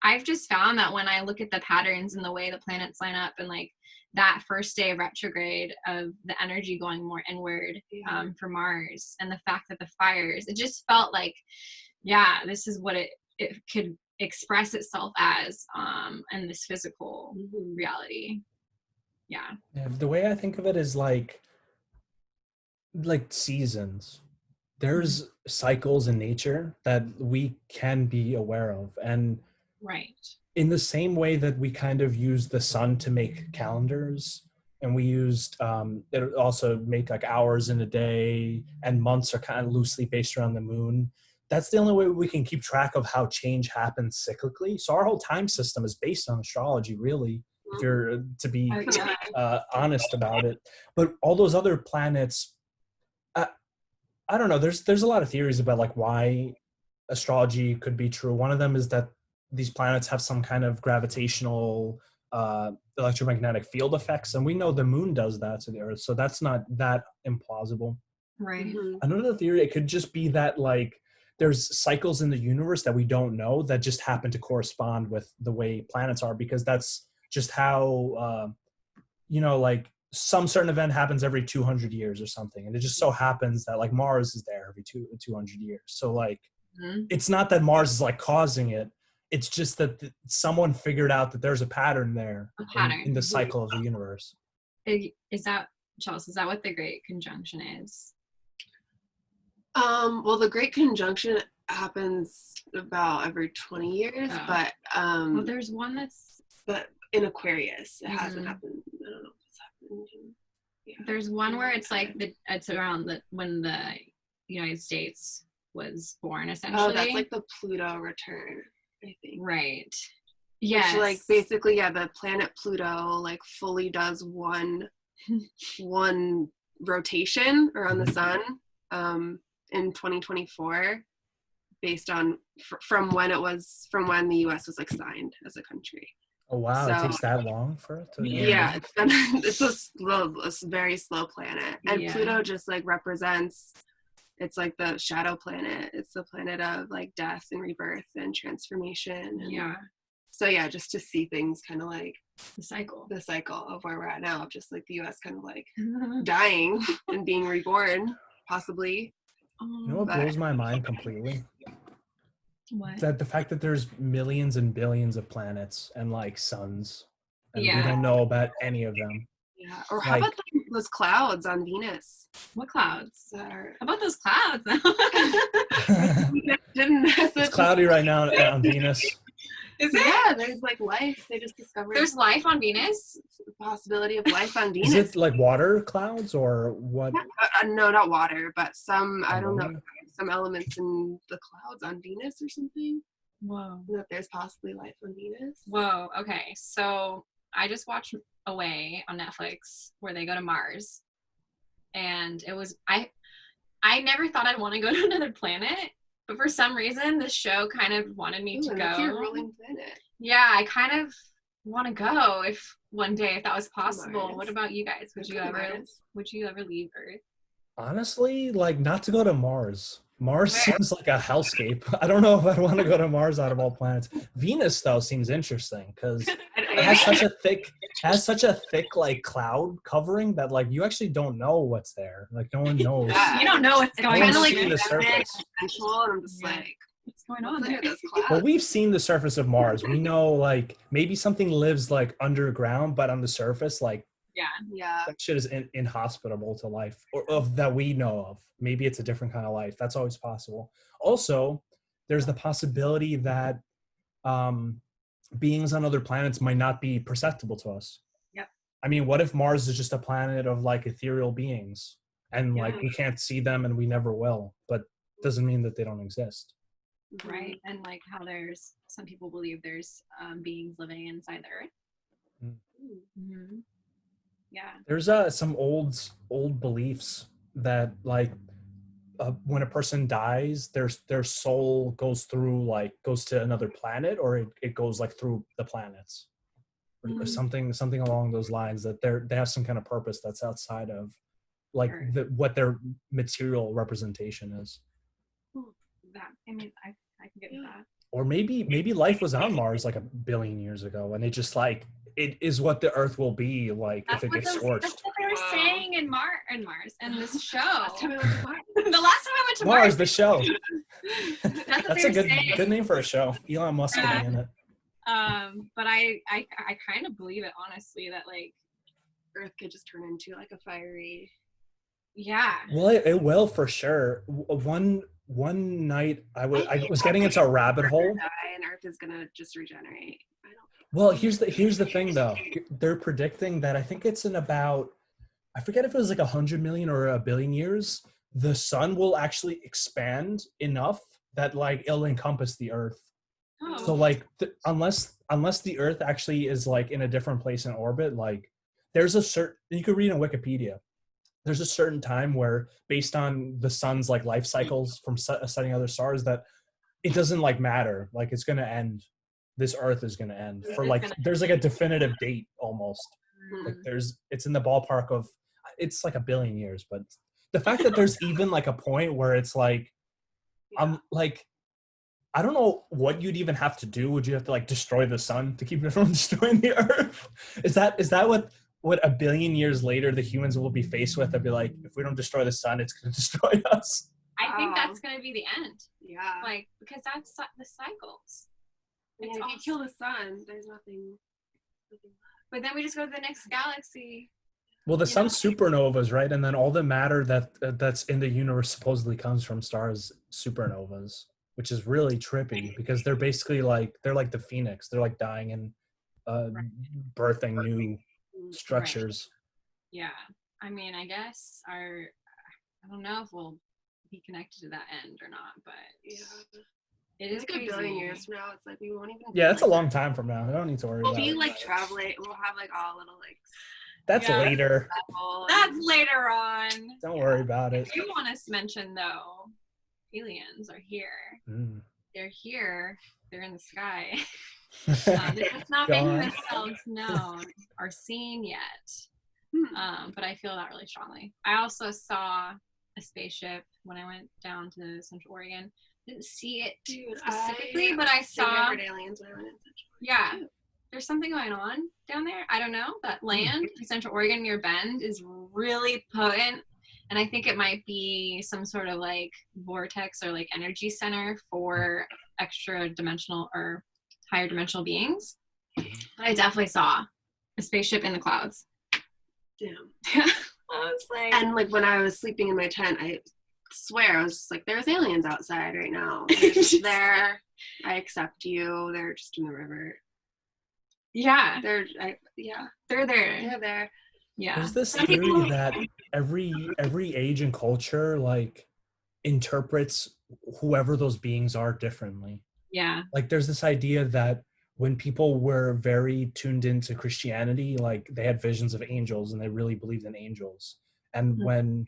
I've just found that when I look at the patterns and the way the planets line up and like that first day of retrograde of the energy going more inward for Mars and the fact that the fires, it just felt like, yeah, this is what it could express itself as in this physical reality. Yeah. The way I think of it is like seasons. There's cycles in nature that we can be aware of, and right. In the same way that we kind of use the sun to make calendars, and we used it also make like hours in a day, and months are kind of loosely based around the moon. That's the only way we can keep track of how change happens cyclically. So our whole time system is based on astrology, really, if you're to be honest about it. But all those other planets, I don't know. There's a lot of theories about like why astrology could be true. One of them is that these planets have some kind of gravitational electromagnetic field effects, and we know the moon does that to the Earth, so that's not that implausible. Right. Another theory, it could just be that like there's cycles in the universe that we don't know that just happen to correspond with the way planets are, because that's just how like some certain event happens every 200 years or something, and it just so happens that like Mars is there every 200 years. So like it's not that Mars is like causing it, it's just that someone figured out that there's a pattern there in the cycle of the universe. Is that, Chelsea, is that what the Great Conjunction is? Well, the Great Conjunction happens about every 20 years, but well, there's one that's in Aquarius. It hasn't happened. I don't know if it's happened. Yeah. There's one where it's like it's around when the United States was born, essentially. Oh, that's like the Pluto return, I think. Right. Yes. Which, like, basically, the planet Pluto like fully does one rotation around the sun in 2024, based on from when the U.S. was like signed as a country. Oh wow! So, it takes that long for it to. Yeah, it's a very slow planet, and Pluto just like represents. It's like the shadow planet. It's the planet of like death and rebirth and transformation. And so just to see things kind of like the cycle of where we're at now, of just like the U.S. kind of like dying and being reborn, possibly. You know what blows my mind completely? What? That the fact that there's millions and billions of planets and like suns, and we don't know about any of them. Yeah. Or how about those clouds on Venus? What clouds? How about those clouds? It's cloudy right now on Venus. Is it? Yeah, there's like life. They just discovered there's life on Venus. The possibility of life on Venus. Is it like water clouds or what? No, not water, but some I don't know, some elements in the clouds on Venus or something. Whoa. That there's possibly life on Venus. Whoa. Okay, so I just watched Away on Netflix, where they go to Mars, and it was I never thought I'd want to go to another planet, but for some reason the show kind of wanted me to go. That's your ruling planet. Yeah, I kind of want to go if one day, if that was possible. What about you guys? Would you ever leave Earth? Honestly, like, not to go to Mars. Mars seems like a hellscape. I don't know if I want to go to Mars out of all planets. Venus, though, seems interesting because it has such a thick has such a thick like cloud covering that like you actually don't know what's there. Like no one knows. You don't know what's It's going kind on. of like seeing the surface. sensual, and I'm just Yeah. like, What's going what's on under there? this cloud? Well, we've seen the surface of Mars. We know like maybe something lives like underground, but on the surface, like Yeah. that shit is inhospitable to life, or of that we know of. Maybe it's a different kind of life. That's always possible. Also, there's the possibility that beings on other planets might not be perceptible to us. Yep. I mean, what if Mars is just a planet of like ethereal beings and like Yeah. we can't see them and we never will, but doesn't mean that they don't exist. Right. And like how there's some people believe there's beings living inside the earth. Mm-hmm. Yeah. There's some old beliefs that like when a person dies, their soul goes to another planet, or it goes like through the planets, or something along those lines, that they have some kind of purpose that's outside of like what their material representation is. That, I mean, I can get with that. Or maybe life was on Mars like 1 billion years ago, and it just like it is what the Earth will be like if it gets scorched. That's what they were saying in Mars in this show. Last time I went to Mars. The last time I went to Mars, Mars, the show. That's That's a good name for a show. Elon Musk could be in it. But I kind of believe it honestly, that like Earth could just turn into like a fiery. yeah. Well, it will for sure. One night I was getting into a rabbit hole. And Earth is gonna just regenerate. I don't. Well, here's the thing though. They're predicting that I think it's in about, I forget if it was like 100 million or 1 billion years, the sun will actually expand enough that like it'll encompass the Earth. Oh. So like unless the Earth actually is like in a different place in orbit, like there's a certain, you could read in Wikipedia, there's a certain time where based on the sun's like life cycles from studying other stars, that it doesn't like matter, like it's going to end, this Earth is going to end for like there's like a definitive date almost. Like it's in the ballpark of, it's like 1 billion years, but the fact that there's even like a point where it's like I'm like, I don't know what you'd even have to do. Would you have to like destroy the sun to keep it from destroying the Earth? Is that what 1 billion years later the humans will be faced with? They'll be like, if we don't destroy the sun, it's going to destroy us. I think that's going to be the end. Yeah. Like, because that's the cycles. If you kill the sun, there's nothing. But then we just go to the next galaxy. Well, the sun's supernovas, right? And then all the matter that's in the universe supposedly comes from stars, supernovas, which is really trippy because they're basically like, they're like the phoenix. They're like dying and birthing new structures. Right. Yeah. I mean, I guess I don't know if we'll be connected to that end or not, but it is like crazy. 1 billion years from now, it's like we won't even. Yeah, that's a long time from now. I don't need to worry We'll about be it. like traveling. We'll have like all little like. That's later. That's later on. Don't worry about it. I do want to mention though, aliens are here. They're here. They're in the sky. They're just not making themselves known or seen yet. But I feel that really strongly. I also saw a spaceship when I went down to Central Oregon. Didn't see it specifically, but I saw aliens when I went in Central. Yeah, there's something going on down there. I don't know. That land in Central Oregon near Bend is really potent, and I think it might be some sort of like vortex or like energy center for extra dimensional or higher dimensional beings. But I definitely saw a spaceship in the clouds. Damn. I was like, and like when I was sleeping in my tent, I swear I was just like, there's aliens outside right now. They're just there. I accept you. They're just in the river. Yeah. They're there. They're there. Yeah. There's this theory that every age and culture like interprets whoever those beings are differently. Yeah. Like there's this idea that when people were very tuned into Christianity, like they had visions of angels and they really believed in angels. And when,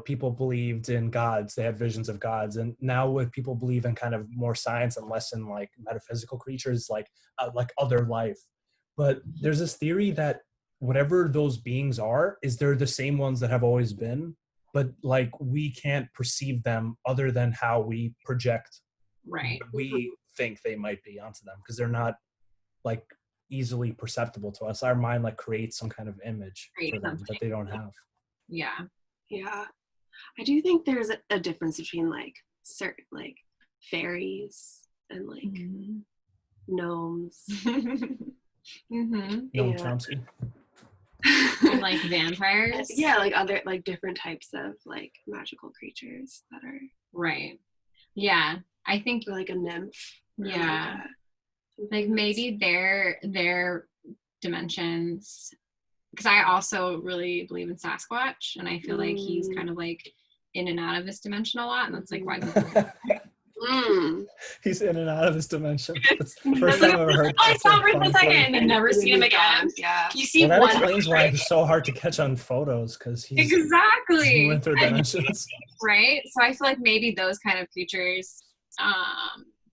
people believed in gods, they had visions of gods. And now when people believe in kind of more science and less in like metaphysical creatures, like other life. But there's this theory that whatever those beings are, they're the same ones that have always been, but like we can't perceive them other than how we project right. we think they might be onto them, because they're not like easily perceptible to us. Our mind like creates some kind of image Create for them something. that they don't have. Yeah. Yeah. I do think there's a difference between like certain like fairies and like Mm-hmm. gnomes. Mm-hmm. Noam Yeah. Chomsky. And like vampires. Yeah, like other like different types of like magical creatures that are Right. Yeah. I think or, like a nymph. Or, yeah. Like maybe their dimensions, because I also really believe in Sasquatch, and I feel like he's kind of like in and out of this dimension a lot, and that's like why people He's in and out of this dimension. That's the I first was time I've ever heard. I That's saw a him for funny a second theory. and then never seen him again. Yeah. You see Well, that one explains why he's so hard to catch on photos, because he's exactly moving through dimensions. right. So I feel like maybe those kind of creatures,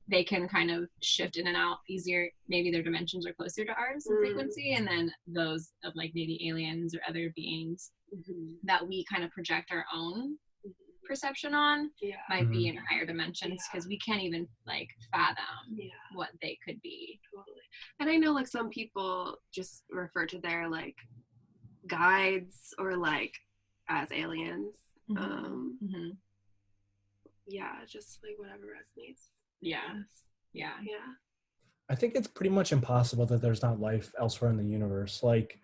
they can kind of shift in and out easier. Maybe their dimensions are closer to ours in frequency, and then those of like maybe aliens or other beings that we kind of project our own perception on might be in higher dimensions, because we can't even like fathom what they could be. Totally. And I know like some people just refer to their like guides or like as aliens. Yeah, just like whatever resonates. Yeah. I think it's pretty much impossible that there's not life elsewhere in the universe. Like,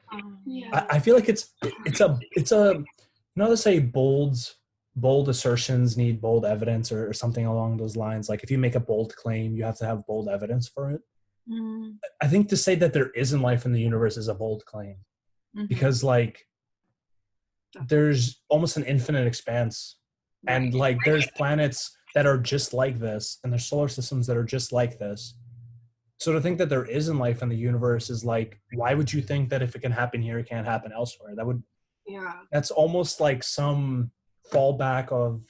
Yeah. I feel like it's a you know, to say bold assertions need bold evidence or something along those lines. Like if you make a bold claim, you have to have bold evidence for it. I think to say that there isn't life in the universe is a bold claim, because like there's almost an infinite expanse, and like there's planets that are just like this, and there's solar systems that are just like this. So to think that there isn't life in the universe is like, why would you think that if it can happen here, it can't happen elsewhere? That's almost like some fallback of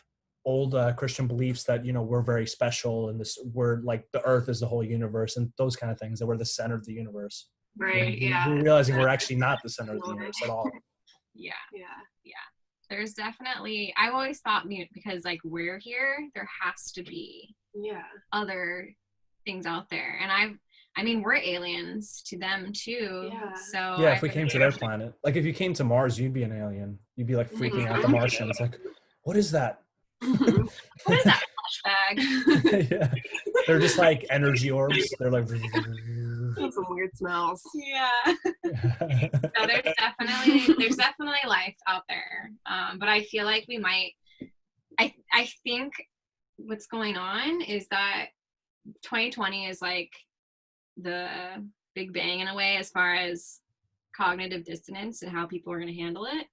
old Christian beliefs that, you know, we're very special and we're like the earth is the whole universe and those kind of things, that we're the center of the universe. Right. We're realizing we're actually not the center of the universe at all. Yeah. There's definitely, I always thought, because like we're here, there has to be other things out there. And I mean, we're aliens to them too. So yeah, if we came to their planet, like if you came to Mars, you'd be an alien. You'd be like freaking out the Martians. Like, what is that? What is that flush bag? Yeah, they're just like energy orbs. They're like some weird smells. Yeah. So there's definitely life out there. But I feel like we might. I think what's going on is that 2020 is like the big bang in a way, as far as cognitive dissonance and how people are going to handle it.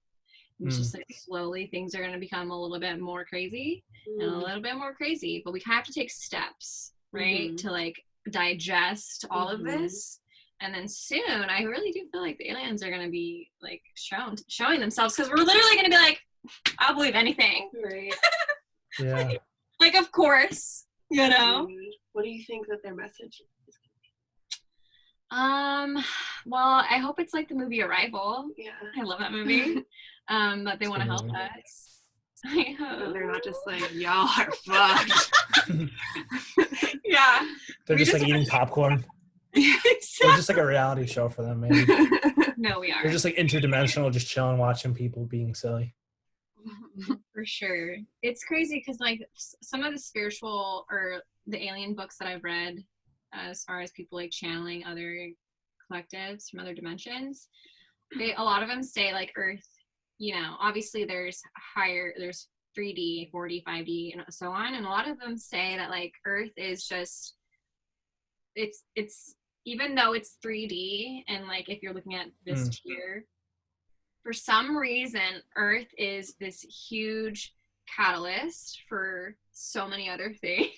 It's just like slowly things are going to become a little bit more crazy and a little bit more crazy, but we have to take steps, right, to like digest all of this. And then soon, I really do feel like the aliens are going to be like showing themselves, because we're literally going to be like, I'll believe anything. Right. Yeah. Like, of course, you know. What do you think that their message is going to be? Well, I hope it's like the movie Arrival. Yeah. I love that movie. That they want to help us. I hope. They're not just like, y'all are fucked. Yeah. They're just like eating popcorn. It's just like a reality show for them, maybe. No, we are. They're just like interdimensional, just chilling, watching people being silly. For sure. It's crazy because like some of the spiritual or the alien books that I've read, as far as people like channeling other collectives from other dimensions, a lot of them say like Earth, you know, obviously there's 3D, 4D, 5D, and so on. And a lot of them say that like Earth is just, it's even though it's 3D, and like if you're looking at this tier, for some reason, Earth is this huge catalyst for so many other things.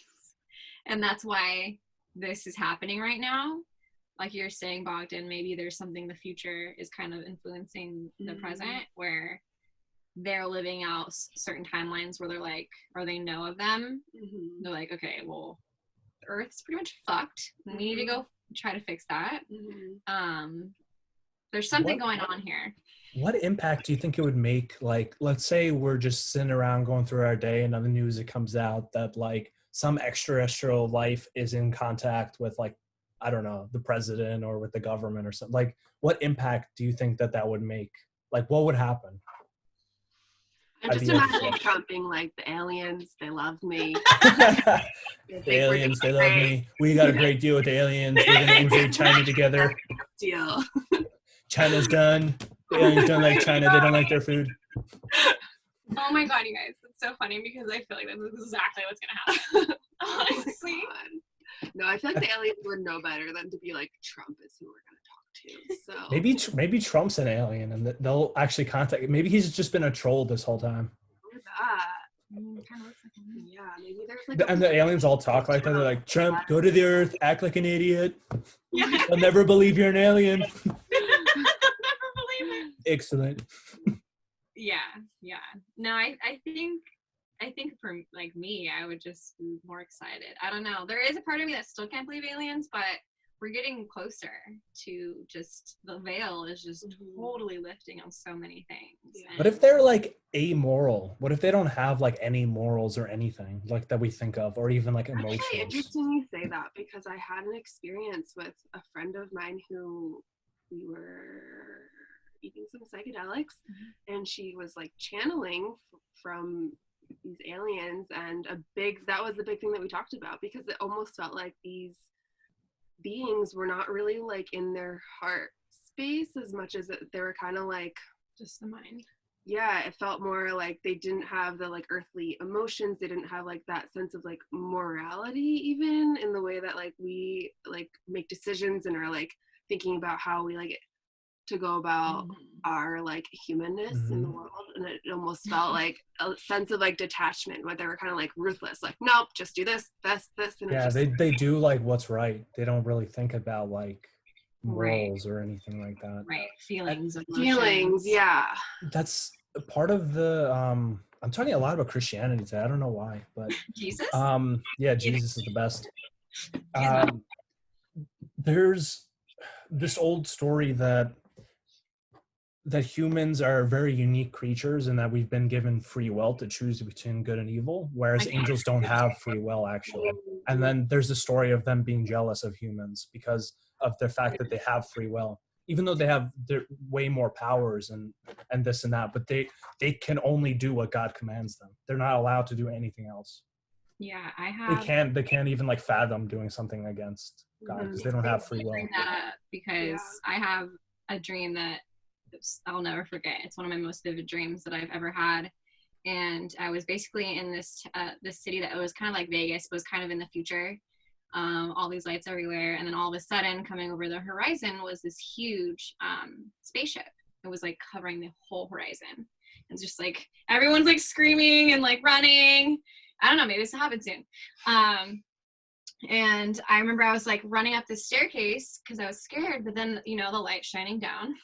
And that's why this is happening right now. Like you're saying, Bogdan, maybe there's something the future is kind of influencing the present, where they're living out certain timelines where they're like, or they know of them. They're like, okay, well, Earth's pretty much fucked. We need to go try to fix that. There's something going on here. What impact do you think it would make? Like, let's say we're just sitting around going through our day, and on the news it comes out that like some extraterrestrial life is in contact with like I don't know, the president or with the government or something? Like, what impact do you think that would make? Like, what would happen? I'm just imagining Trump being like, the aliens, they love me. The aliens, they love me. We got a great deal with the aliens. We're going to invade China together. Deal. China's done. The aliens don't like China. They don't like their food. Oh my God, you guys. It's so funny because I feel like that's exactly what's going to happen. Honestly. Oh, no, I feel like the aliens would know better than to be like, Trump is who we're going to talk to. So Maybe Trump's an alien and they'll actually contact. Maybe he's just been a troll this whole time. Kind of looks like him. Yeah, maybe there's like. And the aliens all talk like that. They're like, Trump, go to the Earth, act like an idiot. Yeah. They'll never believe you're an alien. Never believe it. Excellent. Yeah. No, I think for like me, I would just be more excited. I don't know. There is a part of me that still can't believe aliens, but we're getting closer to just the veil is just totally lifting on so many things. Yeah. But if they're like amoral, what if they don't have like any morals or anything like that we think of, or even like emotions? Actually, interesting you say that because I had an experience with a friend of mine who we were eating some psychedelics, and she was like channeling from these aliens, and that was the big thing that we talked about, because it almost felt like these beings were not really like in their heart space as much as they were kind of like just the mind. Yeah, it felt more like they didn't have the like earthly emotions. They didn't have like that sense of like morality, even in the way that like we like make decisions and are like thinking about how we like to go about our like humanness in the world. And it almost felt like a sense of like detachment, where they were kind of like ruthless, like, nope, just do this. And yeah, they do like what's right. They don't really think about like morals or anything like that. Right. Feelings. Yeah. That's part of the I'm talking a lot about Christianity today. I don't know why, but Jesus? Yeah, Jesus is the best. There's this old story that humans are very unique creatures and that we've been given free will to choose between good and evil, whereas angels don't have free will actually. And then there's the story of them being jealous of humans because of the fact that they have free will, even though they have way more powers and this and that, but they can only do what God commands them. They're not allowed to do anything else. Yeah, I have. They can't even like fathom doing something against God because they don't have free will. Because I have a dream that I'll never forget. It's one of my most vivid dreams that I've ever had. And I was basically in this city that was kind of like Vegas, but was kind of in the future. All these lights everywhere. And then all of a sudden, coming over the horizon was this huge spaceship. It was like covering the whole horizon. It's just like everyone's like screaming and like running. I don't know, maybe this will happen soon. And I remember I was like running up the staircase because I was scared, but then, the light shining down.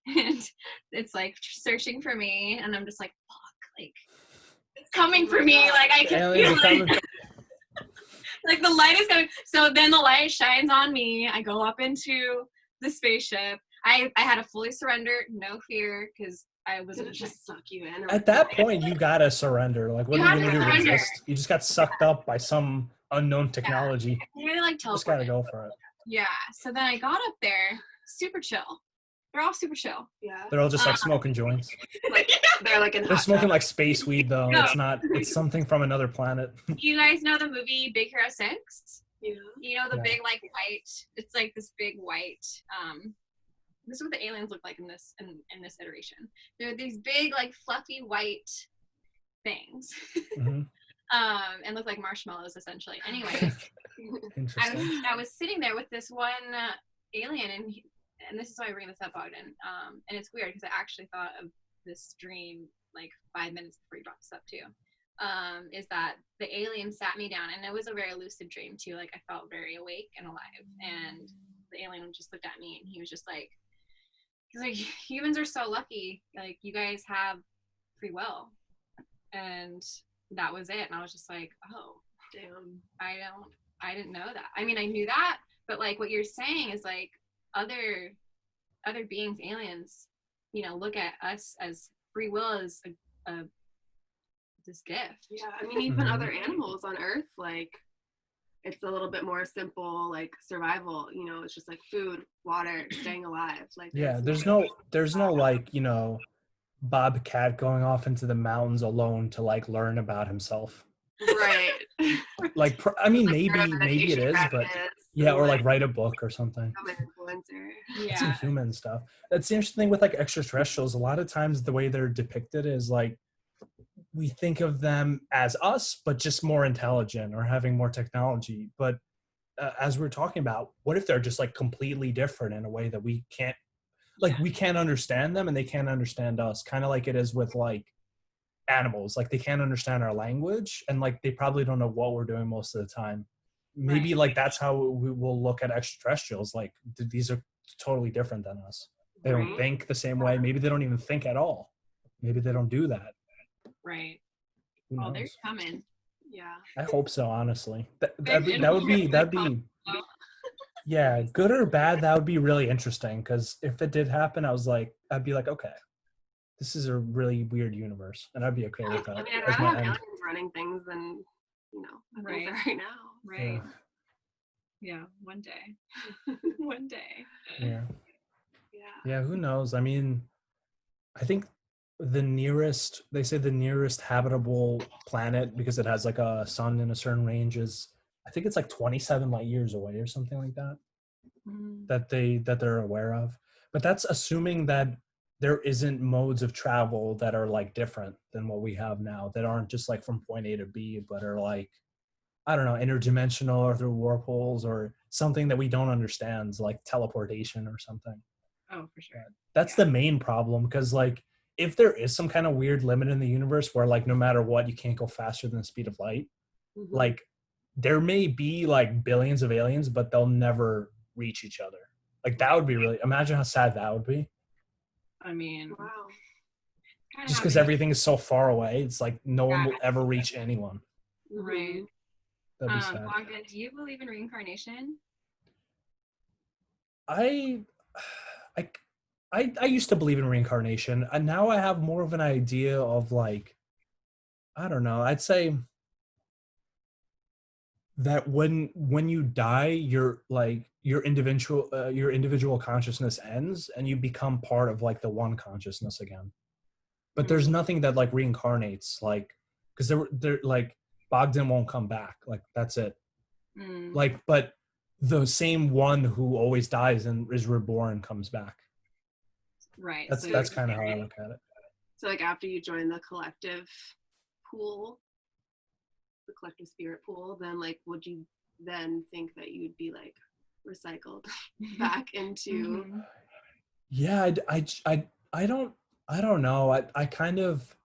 And it's like searching for me, and I'm just like, fuck, like it's coming for me, like I can feel it. Like the light is coming. So then the light shines on me. I go up into the spaceship. I had to fully surrender, no fear, because I was just suck you in. At that point, you gotta surrender. Like, what are you gonna do? Resist? You just got sucked up by some unknown technology. Yeah. Really like just gotta go for it. Yeah. So then I got up there, super chill. They're all super chill. Yeah. They're all just like smoking joints. Like, they're like they're smoking like space weed though. No. It's something from another planet. You guys know the movie Big Hero 6? Yeah. You know the big like white. It's like this big white. This is what the aliens look like in this iteration. They're these big like fluffy white things. And look like marshmallows essentially. Anyways, I was sitting there with this one alien, and this is why I bring this up, Ogden. And it's weird because I actually thought of this dream like 5 minutes before you brought this up too. Is that the alien sat me down, and it was a very lucid dream too. Like I felt very awake and alive, and the alien just looked at me, and he was just like, he's like, humans are so lucky. Like you guys have free will, and that was it. And I was just like, oh, damn. I didn't know that. I mean, I knew that, but like what you're saying is like other beings, aliens, look at us as free will as a this gift. Yeah, I mean, even other animals on Earth, like it's a little bit more simple, like survival, you know, it's just like food, water, staying alive. Like Yeah, there's no like, you know, bobcat going off into the mountains alone to like learn about himself. right. Like I mean Like start a maybe it meditation is, but practice yeah, and or like like write a book or something. become an influencer. It's some Yeah. human stuff. That's the interesting thing with like extraterrestrials. A lot of times the way they're depicted is like we think of them as us, but just more intelligent or having more technology. But as we're talking about, what if they're just like completely different in a way that we can't, like we can't understand them and they can't understand us, kind of like it is with like animals. Like they can't understand our language and like they probably don't know what we're doing most of the time. Maybe Right. like that's how we will look at extraterrestrials. Like these are totally different than us. They don't Right. think the same way. Maybe they don't even think at all. Maybe they don't do that. Right. Who Oh, they're knows? coming. Yeah. I hope so, honestly. They've been That'd really be coming. yeah, good or bad, that would be really interesting. Because if it did happen, I'd be like, okay, this is a really weird universe, and I'd be okay with I that mean, I'd as rather my have end. aliens running things than, you know, the things Right. that are right now. Right. Yeah. Yeah. One day. One day. Yeah, Yeah. yeah. Who knows? I mean, I think they say the nearest habitable planet, because it has like a sun in a certain range, is I think it's like 27 light years away or something like that. Mm. That they're aware of. But that's assuming that there isn't modes of travel that are like different than what we have now, that aren't just like from point A to B, but are like, I don't know, interdimensional or through whirlpools or something that we don't understand, like teleportation or something. Oh, for sure. That's the main problem, because like if there is some kind of weird limit in the universe where like no matter what you can't go faster than the speed of light, Mhm. like there may be like billions of aliens, but they'll never reach each other. Like that would be really, imagine how sad that would be. I mean, Wow. kind of Just because happening. everything is so far away, it's like no one Yeah. will ever reach anyone. Right. Mhm. That'd be sad. Ogden, do you believe in reincarnation? I, I, I used to believe in reincarnation, and now I have more of an idea of like, I don't know. I'd say that when you die, your individual consciousness ends, and you become part of like the one consciousness again. But there's nothing that like reincarnates, like because they're like Bogdan won't come back. Like that's it. Mm. Like, but the same one who always dies and is reborn comes back. Right. That's kind of how I look at it. So like after you join the collective pool, the collective spirit pool, then like would you then think that you'd be like recycled back into Mhm. Yeah, I don't know. I kind of,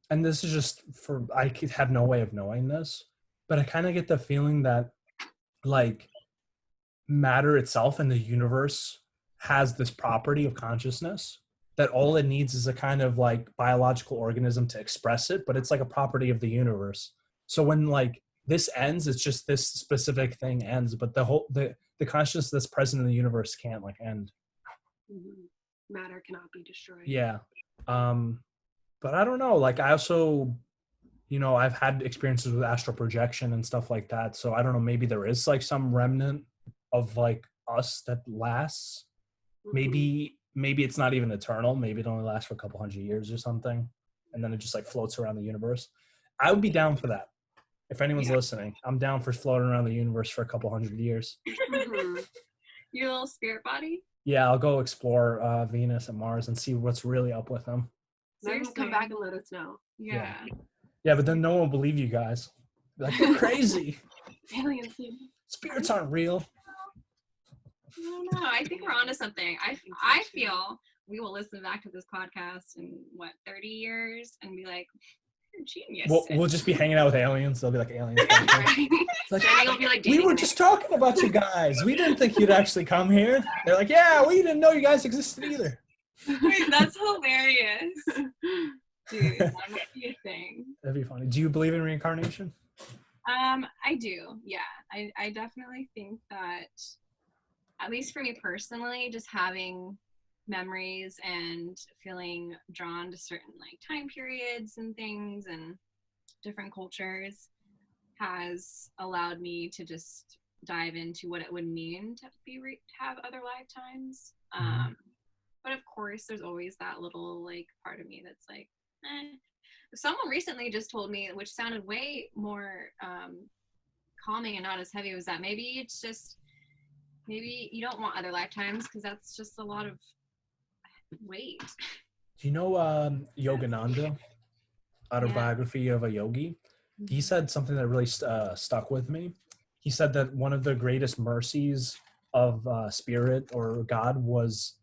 and this is just for, I could have no way of knowing this, but I kind of get the feeling that like matter itself in the universe has this property of consciousness, that all it needs is a kind of like biological organism to express it, but it's like a property of the universe. So when like this ends, it's just this specific thing ends, but the consciousness that's present in the universe can't like end. Mhm. Matter cannot be destroyed. Yeah. But I don't know. Like I also, I've had experiences with astral projection and stuff like that. So I don't know, maybe there is like some remnant of like us that lasts. Mhm. Maybe it's not even eternal. Maybe it only lasts for a couple hundred years or something. And then it just like floats around the universe. I would be down for that. If anyone's listening, I'm down for floating around the universe for a couple hundred years. Mhm. Your little spirit body? Yeah, I'll go explore Venus and Mars and see what's really up with them. Then Seriously. come back and let us know. Yeah. Yeah, but then no one will believe you guys. Like, you're crazy. Aliens. Dude. Spirits aren't real. I don't know. I think we're onto something. I feel we will listen back to this podcast in 30 years and be like, you're genius. We'll just be hanging out with aliens. They'll be like aliens. It's like, Jenny will be like, we dating were an just talking about you guys. We didn't think you'd actually come here. They're like, yeah, we didn't know you guys existed either. Wait, that's hilarious. Dude, that might be a thing. That'd be funny. Do you believe in reincarnation? I do. Yeah. I definitely think that, at least for me personally, just having memories and feeling drawn to certain like time periods and things and different cultures has allowed me to just dive into what it would mean to have other lifetimes. But of course, there's always that little like part of me that's like, Someone recently just told me, which sounded way more calming and not as heavy, was that maybe you don't want other lifetimes because that's just a lot of weight. Do you know Yogananda, Autobiography of a Yogi? He said something that really stuck with me. He said that one of the greatest mercies of spirit or God was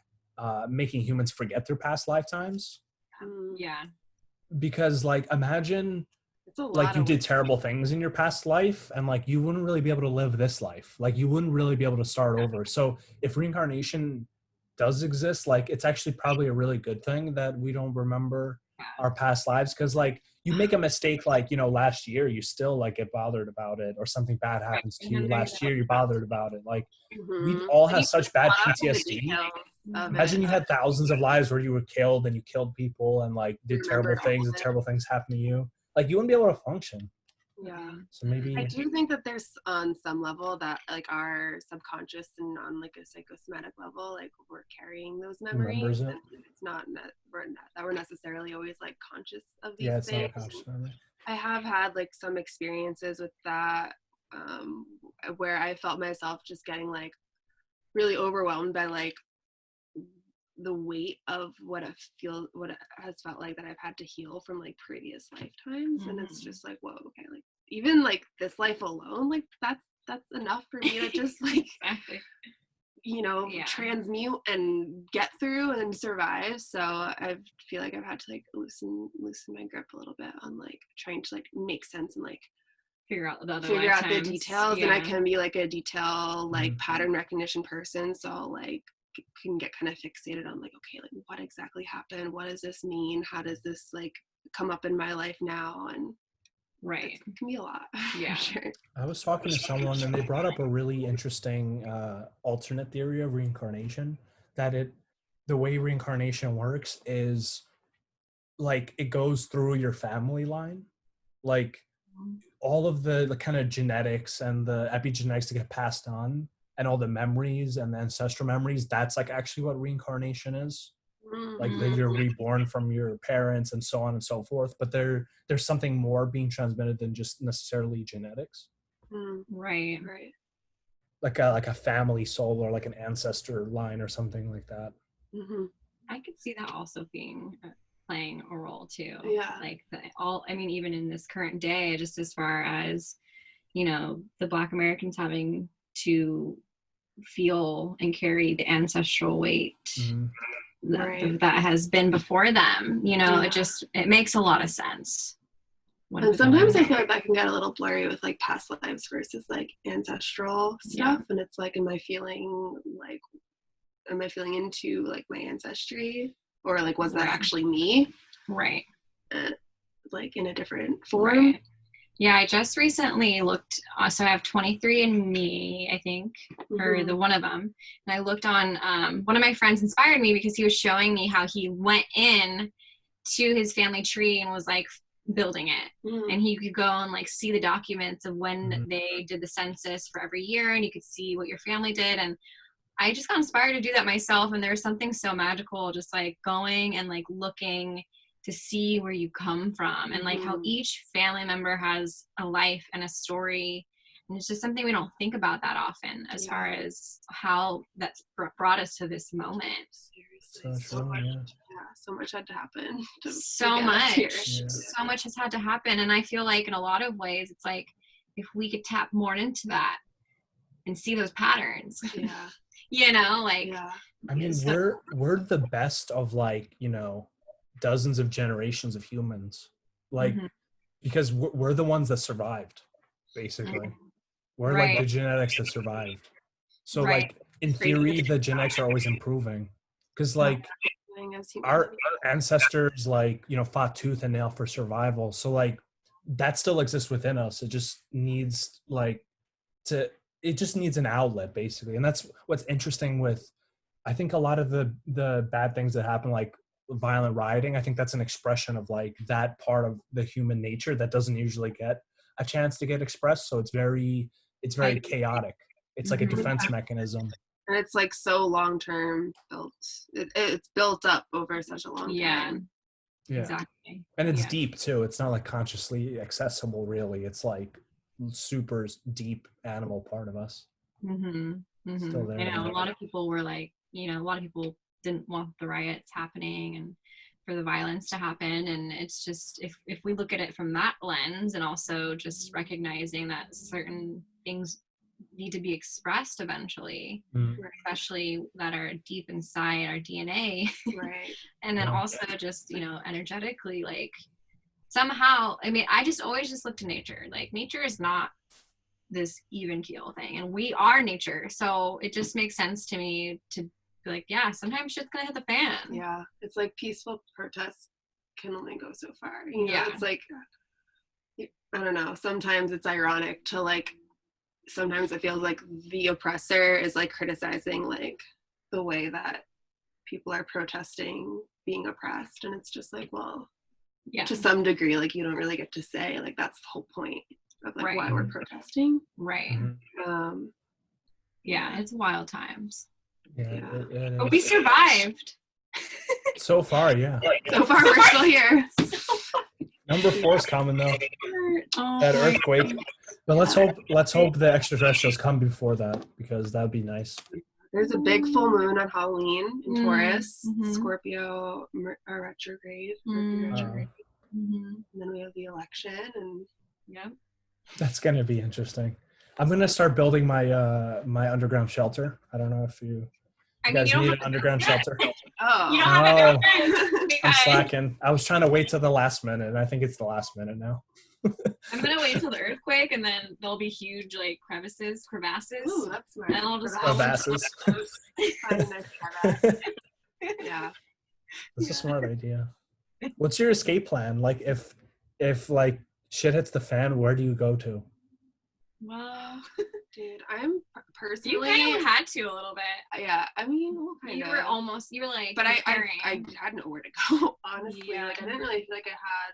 making humans forget their past lifetimes. Yeah. Because like imagine like you did terrible things in your past life and like you wouldn't really be able to live this life. Like you wouldn't really be able to start over. So if reincarnation does exist, like it's actually probably a really good thing that we don't remember our past lives, because like you make a mistake like, you know, last year you still like get bothered about it, or something bad happens to you last year, you're bothered about it. Like we all have such bad PTSD. Imagine you had thousands of lives where you were killed and you killed people and like did terrible things and terrible things happened to you. Like you wouldn't be able to function. Yeah. So maybe I do think that there's on some level that like our subconscious and on like a psychosomatic level, like we're carrying those memories. And it's not that we're necessarily always like conscious of these things. Not a conscious memory. I have had like some experiences with that where I felt myself just getting like really overwhelmed by like the weight of what it has felt like that I've had to heal from like previous lifetimes. And it's just like, whoa, okay, like even like this life alone, like that's enough for me to just like you know, transmute and get through and survive. So I feel like I've had to like loosen my grip a little bit on like trying to like make sense and like figure out the details. And I can be like a detail like pattern recognition person, so like can get kind of fixated on like, okay, like what exactly happened, what does this mean, how does this like come up in my life now? And it can be a lot. Sure. I was talking to someone and they brought up a really interesting alternate theory of reincarnation, that the way reincarnation works is like it goes through your family line, like all of the kind of genetics and the epigenetics to get passed on, and all the memories and the ancestral memories, that's like actually what reincarnation is. Like that you're reborn from your parents and so on and so forth, but there's something more being transmitted than just necessarily genetics. Right. Like a family soul or like an ancestor line or something like that. I could see that also playing a role too. Like I mean, even in this current day, just as far as, you know, the Black Americans having to feel and carry the ancestral weight that has been before them, you know, it makes a lot of sense. And sometimes I feel like that can get a little blurry with like past lives versus like ancestral stuff. And it's like, am I feeling into like my ancestry, or like was that actually me? Like in a different form. Yeah, I just recently looked, so I have 23andMe, I think, or the one of them. And I looked on, one of my friends inspired me because he was showing me how he went in to his family tree and was like building it. And he could go and like see the documents of when they did the census for every year, and you could see what your family did. And I just got inspired to do that myself. And there's something so magical just like going and like looking to see where you come from, and like how each family member has a life and a story. And it's just something we don't think about that often as far as how that's brought us to this moment. So much had to happen. So much has had to happen. And I feel like in a lot of ways, it's like if we could tap more into that and see those patterns, you know, like, I mean, we're the best of like, you know, dozens of generations of humans, like because we're the ones that survived, basically. We're like the genetics that survived. So like in theory the genetics are always improving, because like our ancestors like, you know, fought tooth and nail for survival. So like that still exists within us. It just needs like it just needs an outlet, basically. And that's what's interesting with, I think, a lot of the bad things that happen, like violent rioting. I think that's an expression of like that part of the human nature that doesn't usually get a chance to get expressed. So it's very chaotic. It's like a defense mechanism. And it's like so long-term built. It's built up over such a long time. Yeah. Exactly. And it's deep too. It's not like consciously accessible really. It's like super deep animal part of us. Still there. I know a lot of people were like, a lot of people didn't want the riots happening and for the violence to happen. And it's just, if we look at it from that lens, and also just recognizing that certain things need to be expressed eventually, especially that are deep inside our DNA. Right. And then also just, energetically, like somehow, I mean, I just always just look to nature. Like nature is not this even keel thing, and we are nature. So it just makes sense to me to be like, yeah, sometimes shit's gonna hit the fan. Yeah. It's like peaceful protests can only go so far. It's like, I don't know, sometimes it's ironic to like, sometimes it feels like the oppressor is like criticizing like the way that people are protesting being oppressed, and it's just like, well, to some degree, like you don't really get to say like that's the whole point of like why we're protesting. Right. It's wild times. But we survived. So far, yeah. So far we're still here. Number 4 is coming though. That earthquake. But let's hope the extraterrestrials come before that, because that would be nice. There's a big full moon on Halloween in Taurus, Scorpio retrograde. And then we have the election, and that's gonna be interesting. I'm gonna start building my my underground shelter. I don't know if you guys need an underground shelter. Oh, you don't have to I'm slacking. I was trying to wait till the last minute, and I think it's the last minute now. I'm gonna wait until the earthquake, and then there'll be huge like crevasses. Ooh, that's smart. And I'll just crevasses. Find a nice crevasse. Yeah, that's a smart idea. What's your escape plan? Like if like shit hits the fan, where do you go to? Well, dude, I'm personally. You kind of had to a little bit. Yeah, I mean, kind of. You were like. But I had nowhere to go. Honestly, like I didn't really feel like I had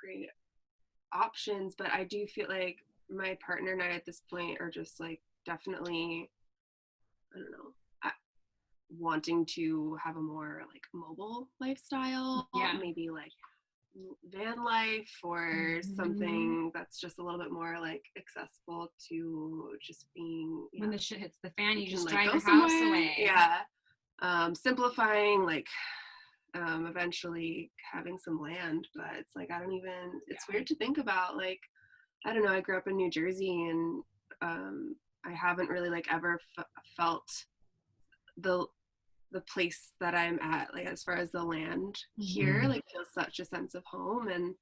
great options. But I do feel like my partner and I at this point are just like definitely, I don't know, wanting to have a more like mobile lifestyle. Maybe like van life or something that's just a little bit more like accessible to just being when the shit hits the fan, you just like, drive your house away. Simplifying, like eventually having some land, but it's like it's weird to think about. Like I don't know, I grew up in New Jersey, and I haven't really like ever felt the place that I'm at, like as far as the land here, like feels such a sense of home. And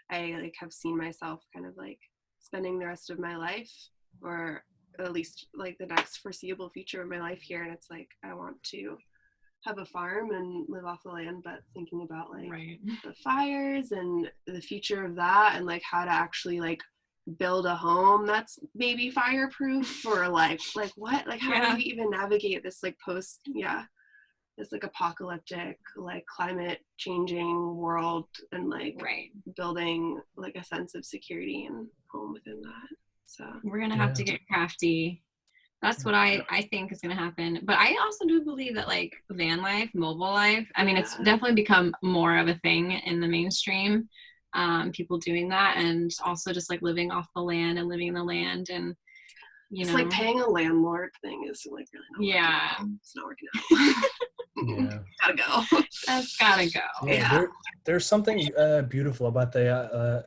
I like have seen myself kind of like spending the rest of my life, or at least like the next foreseeable future of my life here. And it's like, I want to have a farm and live off the land, but thinking about like the fires and the future of that, and like how to actually like build a home that's maybe fireproof, or like what, like how do you even navigate this like this like apocalyptic, like climate changing world, and like building like a sense of security and home within that. So we're gonna have to get crafty. That's what I think is gonna happen. But I also do believe that like van life, mobile life, I mean, it's definitely become more of a thing in the mainstream. People doing that, and also just like living off the land and living in the land, and it's like paying a landlord thing is like really not working out. It's not working out. Gotta go. That's gotta go. There's something beautiful about the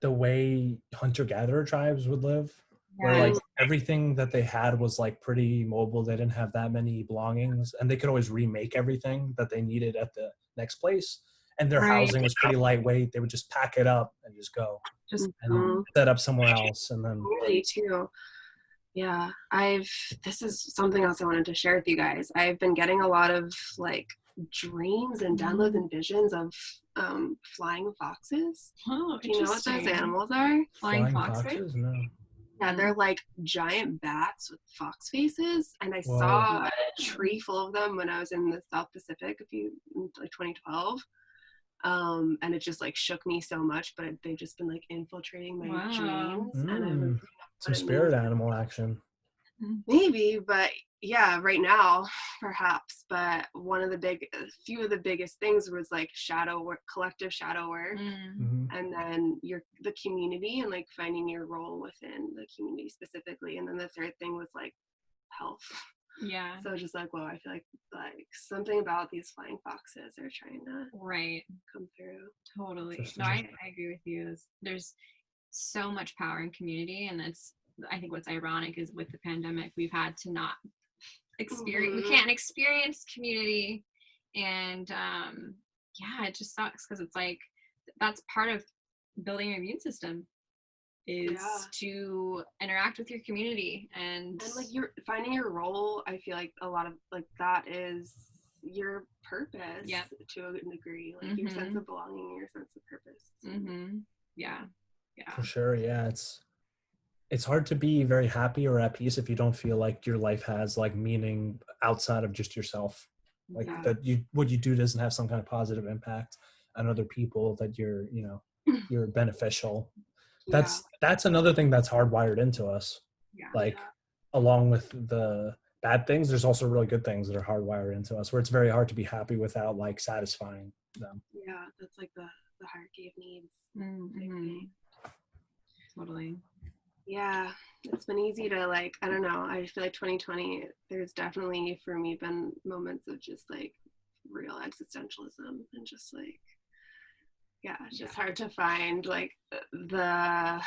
way hunter-gatherer tribes would live, where like everything that they had was like pretty mobile. They didn't have that many belongings, and they could always remake everything that they needed at the next place. And their housing was pretty lightweight. They would just pack it up and just go, and set up somewhere else, and then really too. Yeah, this is something else I wanted to share with you guys. I've been getting a lot of like dreams and downloads and visions of flying foxes. Oh, do you know what those animals are? Flying foxes? No. Yeah, they're like giant bats with fox faces, and I saw a tree full of them when I was in the South Pacific like 2012. And it just like shook me so much, but they've just been like infiltrating my genes. And I'm some spirit animal action. Maybe, but yeah, right now perhaps. But few of the biggest things was like shadow work, collective shadow work, and then the community and like finding your role within the community specifically. And then the third thing was like health. Yeah. So just like, well, I feel like something about these flying foxes are trying to come through. Totally. No, I agree with you. There's so much power in community, and that's, I think what's ironic is with the pandemic, we've had to not experience, we can't experience community. And it just sucks, because it's like, that's part of building your immune system, is to interact with your community. And like you're finding your role. I feel like a lot of like that is your purpose to a degree, like your sense of belonging, your sense of purpose. Yeah. For sure. Yeah. It's hard to be very happy or at peace if you don't feel like your life has like meaning outside of just yourself. Like that what you do doesn't have some kind of positive impact on other people, that you're beneficial. That's another thing that's hardwired into us. Along with the bad things, there's also really good things that are hardwired into us, where it's very hard to be happy without like satisfying them. Yeah, that's like the hierarchy of needs. Totally. Yeah, it's been easy to like, I don't know, I feel like 2020, there's definitely for me been moments of just like real existentialism, and just like, it's just hard to find like the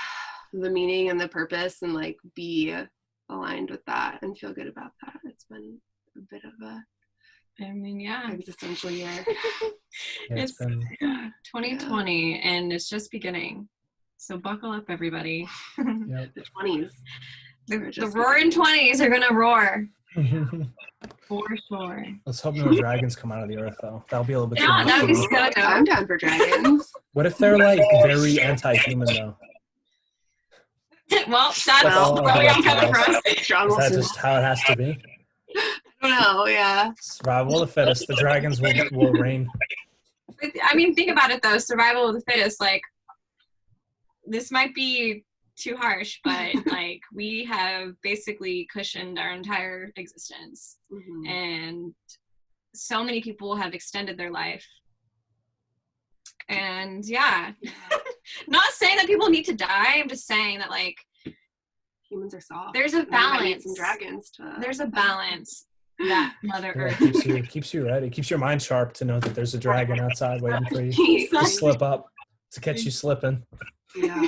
meaning and the purpose, and like be aligned with that and feel good about that. It's been a bit of a existential year. It's been 2020 and it's just beginning. So buckle up, everybody. The 20s. The roaring 20s are gonna roar. For sure. Let's hope no dragons come out of the earth, though. That'll be a little bit too much. That would be so dope. I'm down for dragons. What if they're like very anti-human though? Well, that's probably uncovered for us. Is that just how it has to be? I don't know. Yeah. Survival of the fittest. The dragons will reign. I mean, think about it though. Survival of the fittest. Like, this might be too harsh, but like we have basically cushioned our entire existence, and so many people have extended their life. And not saying that people need to die. I'm just saying that like humans are soft. There's a balance. Some dragons there's a balance that Mother Earth keeps you ready. Keeps your mind sharp to know that there's a dragon outside waiting for you to slip up, to catch you slipping. Yeah,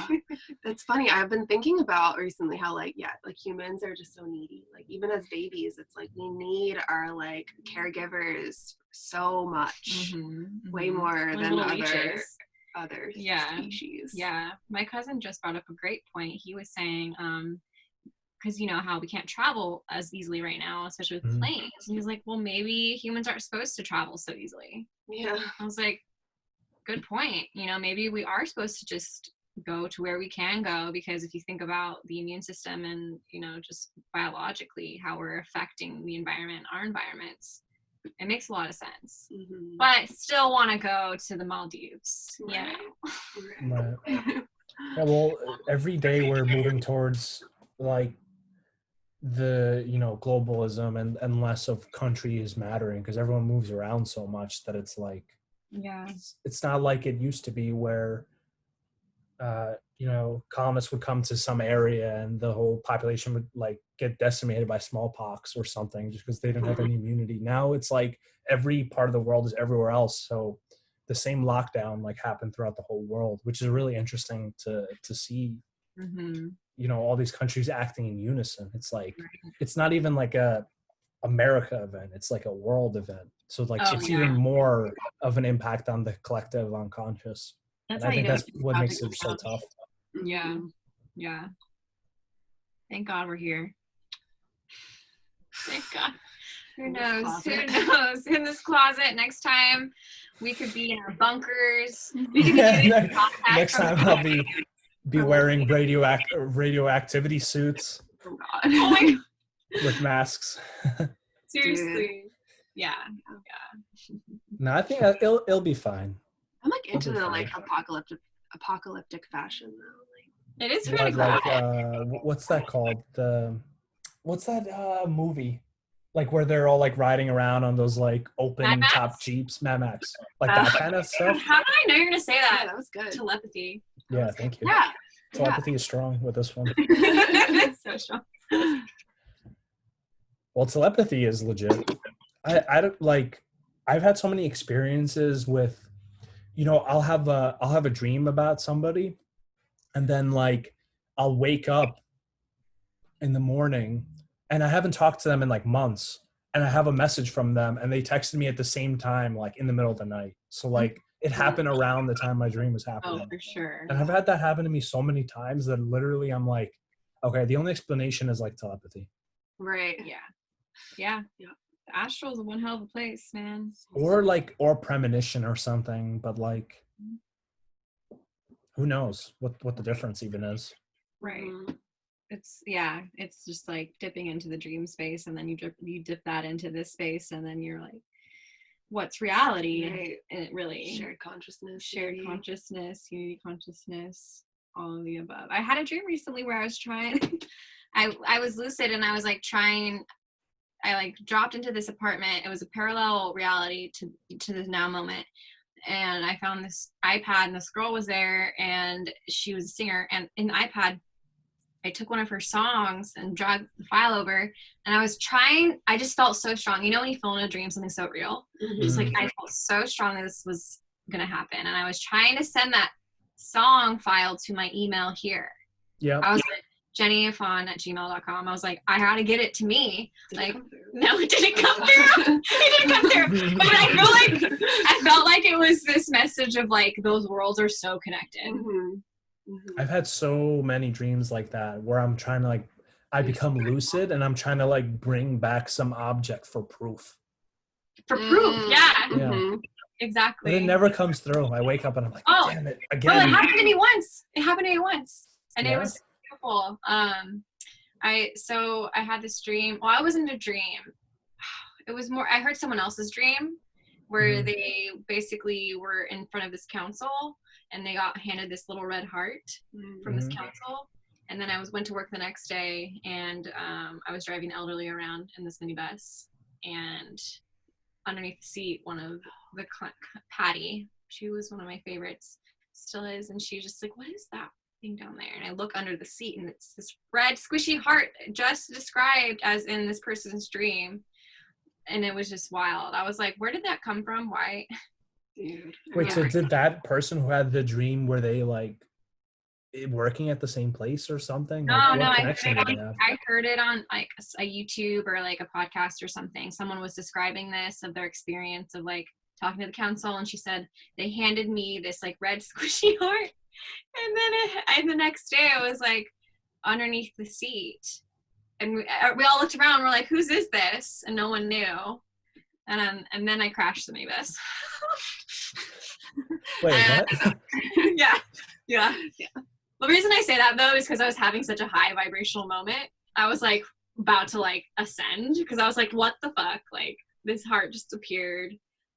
it's funny. I've been thinking about recently how like humans are just so needy. Like even as babies, it's like we need our like caregivers so much, way more than other species. Yeah, my cousin just brought up a great point. He was saying, because you know how we can't travel as easily right now, especially with planes. And he's like, well, maybe humans aren't supposed to travel so easily. Yeah, I was like, good point. You know, maybe we are supposed to just go to where we can go, because if you think about the immune system and, you know, just biologically how we're affecting the environment, our environments, it makes a lot of sense. But still want to go to the Maldives. Right. Yeah, well, every day we're moving towards like the, you know, globalism and less of countries mattering, because everyone moves around so much that it's like, it's not like it used to be where you know, colonists would come to some area and the whole population would like get decimated by smallpox or something just because they didn't have any immunity. Now it's like every part of the world is everywhere else, so the same lockdown like happened throughout the whole world, which is really interesting to see. You know, all these countries acting in unison. It's like it's not even like a America event, it's like a world event, so like it's even more of an impact on the collective unconscious. I think that's what makes it so tough. Yeah. Thank God we're here. Thank God. Who knows? In this closet. Next time we could be in our bunkers. We could be next time I'll be wearing radioactivity suits. Oh God. Oh my God. With masks. Seriously. Yeah. No, I think it'll be fine. I'm like into the Probably like apocalyptic fashion though. It is Yeah, pretty cool. like what's that called? What's that movie? Like where they're all like riding around on those like open Mad Max? top Jeeps, Mad Max, like that kind of stuff. How did I know you're gonna say Yeah, that? that was good. Telepathy. Yeah, thank you. Yeah. Telepathy is strong with this one. So strong. Well, telepathy is legit. I don't like. I've had so many experiences with, I'll have a dream about somebody, and then like I'll wake up in the morning, and I haven't talked to them in like months, and I have a message from them, and they texted me at the same time, like in the middle of the night. So like it happened around the time my dream was happening. Oh, for sure. And I've had that happen to me so many times that literally I'm like, okay, the only explanation is like telepathy. Right. Yeah. The astral's one hell of a place, man. Or premonition or something, but like who knows what the difference even is. Right. Mhm. It's just like dipping into the dream space, and then you dip that into this space, and then you're like, what's reality? Right. And it really Shared consciousness. unity consciousness, all of the above. I had a dream recently where I was trying I was lucid, and I was like I like dropped into this apartment. It was a parallel reality to the now moment. And I found this iPad, and this girl was there, and she was a singer. And in the iPad, I took one of her songs and dragged the file over. And I just felt so strong. You know when you feel in a dream something so real? Mhm. Just like I felt so strong that this was going to happen. And I was trying to send that song file to my email here. Yeah. I was like, JennyAffan@gmail.com. I was like, I gotta get it to me. Did like, it come through? no, it didn't come through. It didn't come through. But I felt like it was this message of like those worlds are so connected. Mhm. Mhm. I've had so many dreams like that where I'm trying to like, I become lucid and I'm trying to like bring back some object for proof. For proof, yeah, Mhm. exactly. But it never comes through. I wake up and I'm like, Oh, damn it, Well, again. it happened to me once. And Yeah? it was beautiful. I had this dream. Well, I wasn't a dream. It was more, I heard someone else's dream where Mhm. they basically were in front of this council, and they got handed this little red heart from this Mhm. council. And then I went to work the next day, and I was driving the elderly around in this minibus, and underneath the seat, one of the Patty, she was one of my favorites, still is, and she's just like, what is that thing down there? And I look under the seat, and it's this red squishy heart just described as in this person's dream. And it was just wild. I was like, where did that come from? Why? Dude. Wait, so Yeah. did that person who had the dream, were they like working at the same place or something? No, Like, no, what connection did they have? I heard it on like a YouTube or like a podcast or something. Someone was describing this of their experience of like talking to the council, and she said they handed me this like red squishy heart, and then the next day it was like underneath the seat, and we all looked around. We're like, whose is this? And no one knew. And then I crashed the minibus. Wait, what? yeah. The reason I say that though is because I was having such a high vibrational moment. I was like about to like ascend, because I was like, what the fuck? Like this heart just appeared.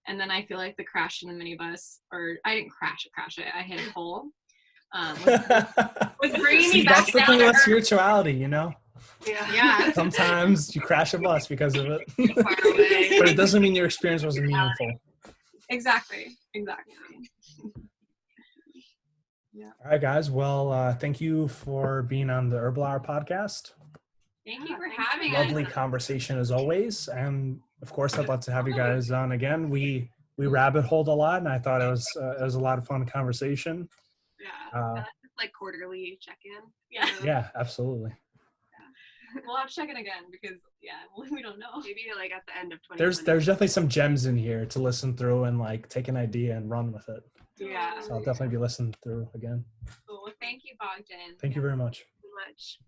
And then I feel like the crash in the minibus, or I didn't crash it. I hit a pole. Was bringing me back that's the down thing to about earth. spirituality, you know? Yeah. Sometimes you crash a bus because of it. Far away. But it doesn't mean your experience wasn't meaningful. Exactly. All right, guys. Well, thank you for being on the Herbal Hour podcast. Thank you for having us. Lovely conversation as always. And of course, I'd love to have you guys on again. We rabbit holed a lot, and I thought it was a lot of fun conversation. Yeah. Like quarterly check-in. Yeah. Yeah, absolutely. We'll have to check in again because we don't know. Maybe like at the end of 2020. There's definitely some gems in here to listen through and like take an idea and run with it. Yeah. So I'll definitely be listening through again. Cool. Well, thank you, Bogdan. Thank you very much. So much.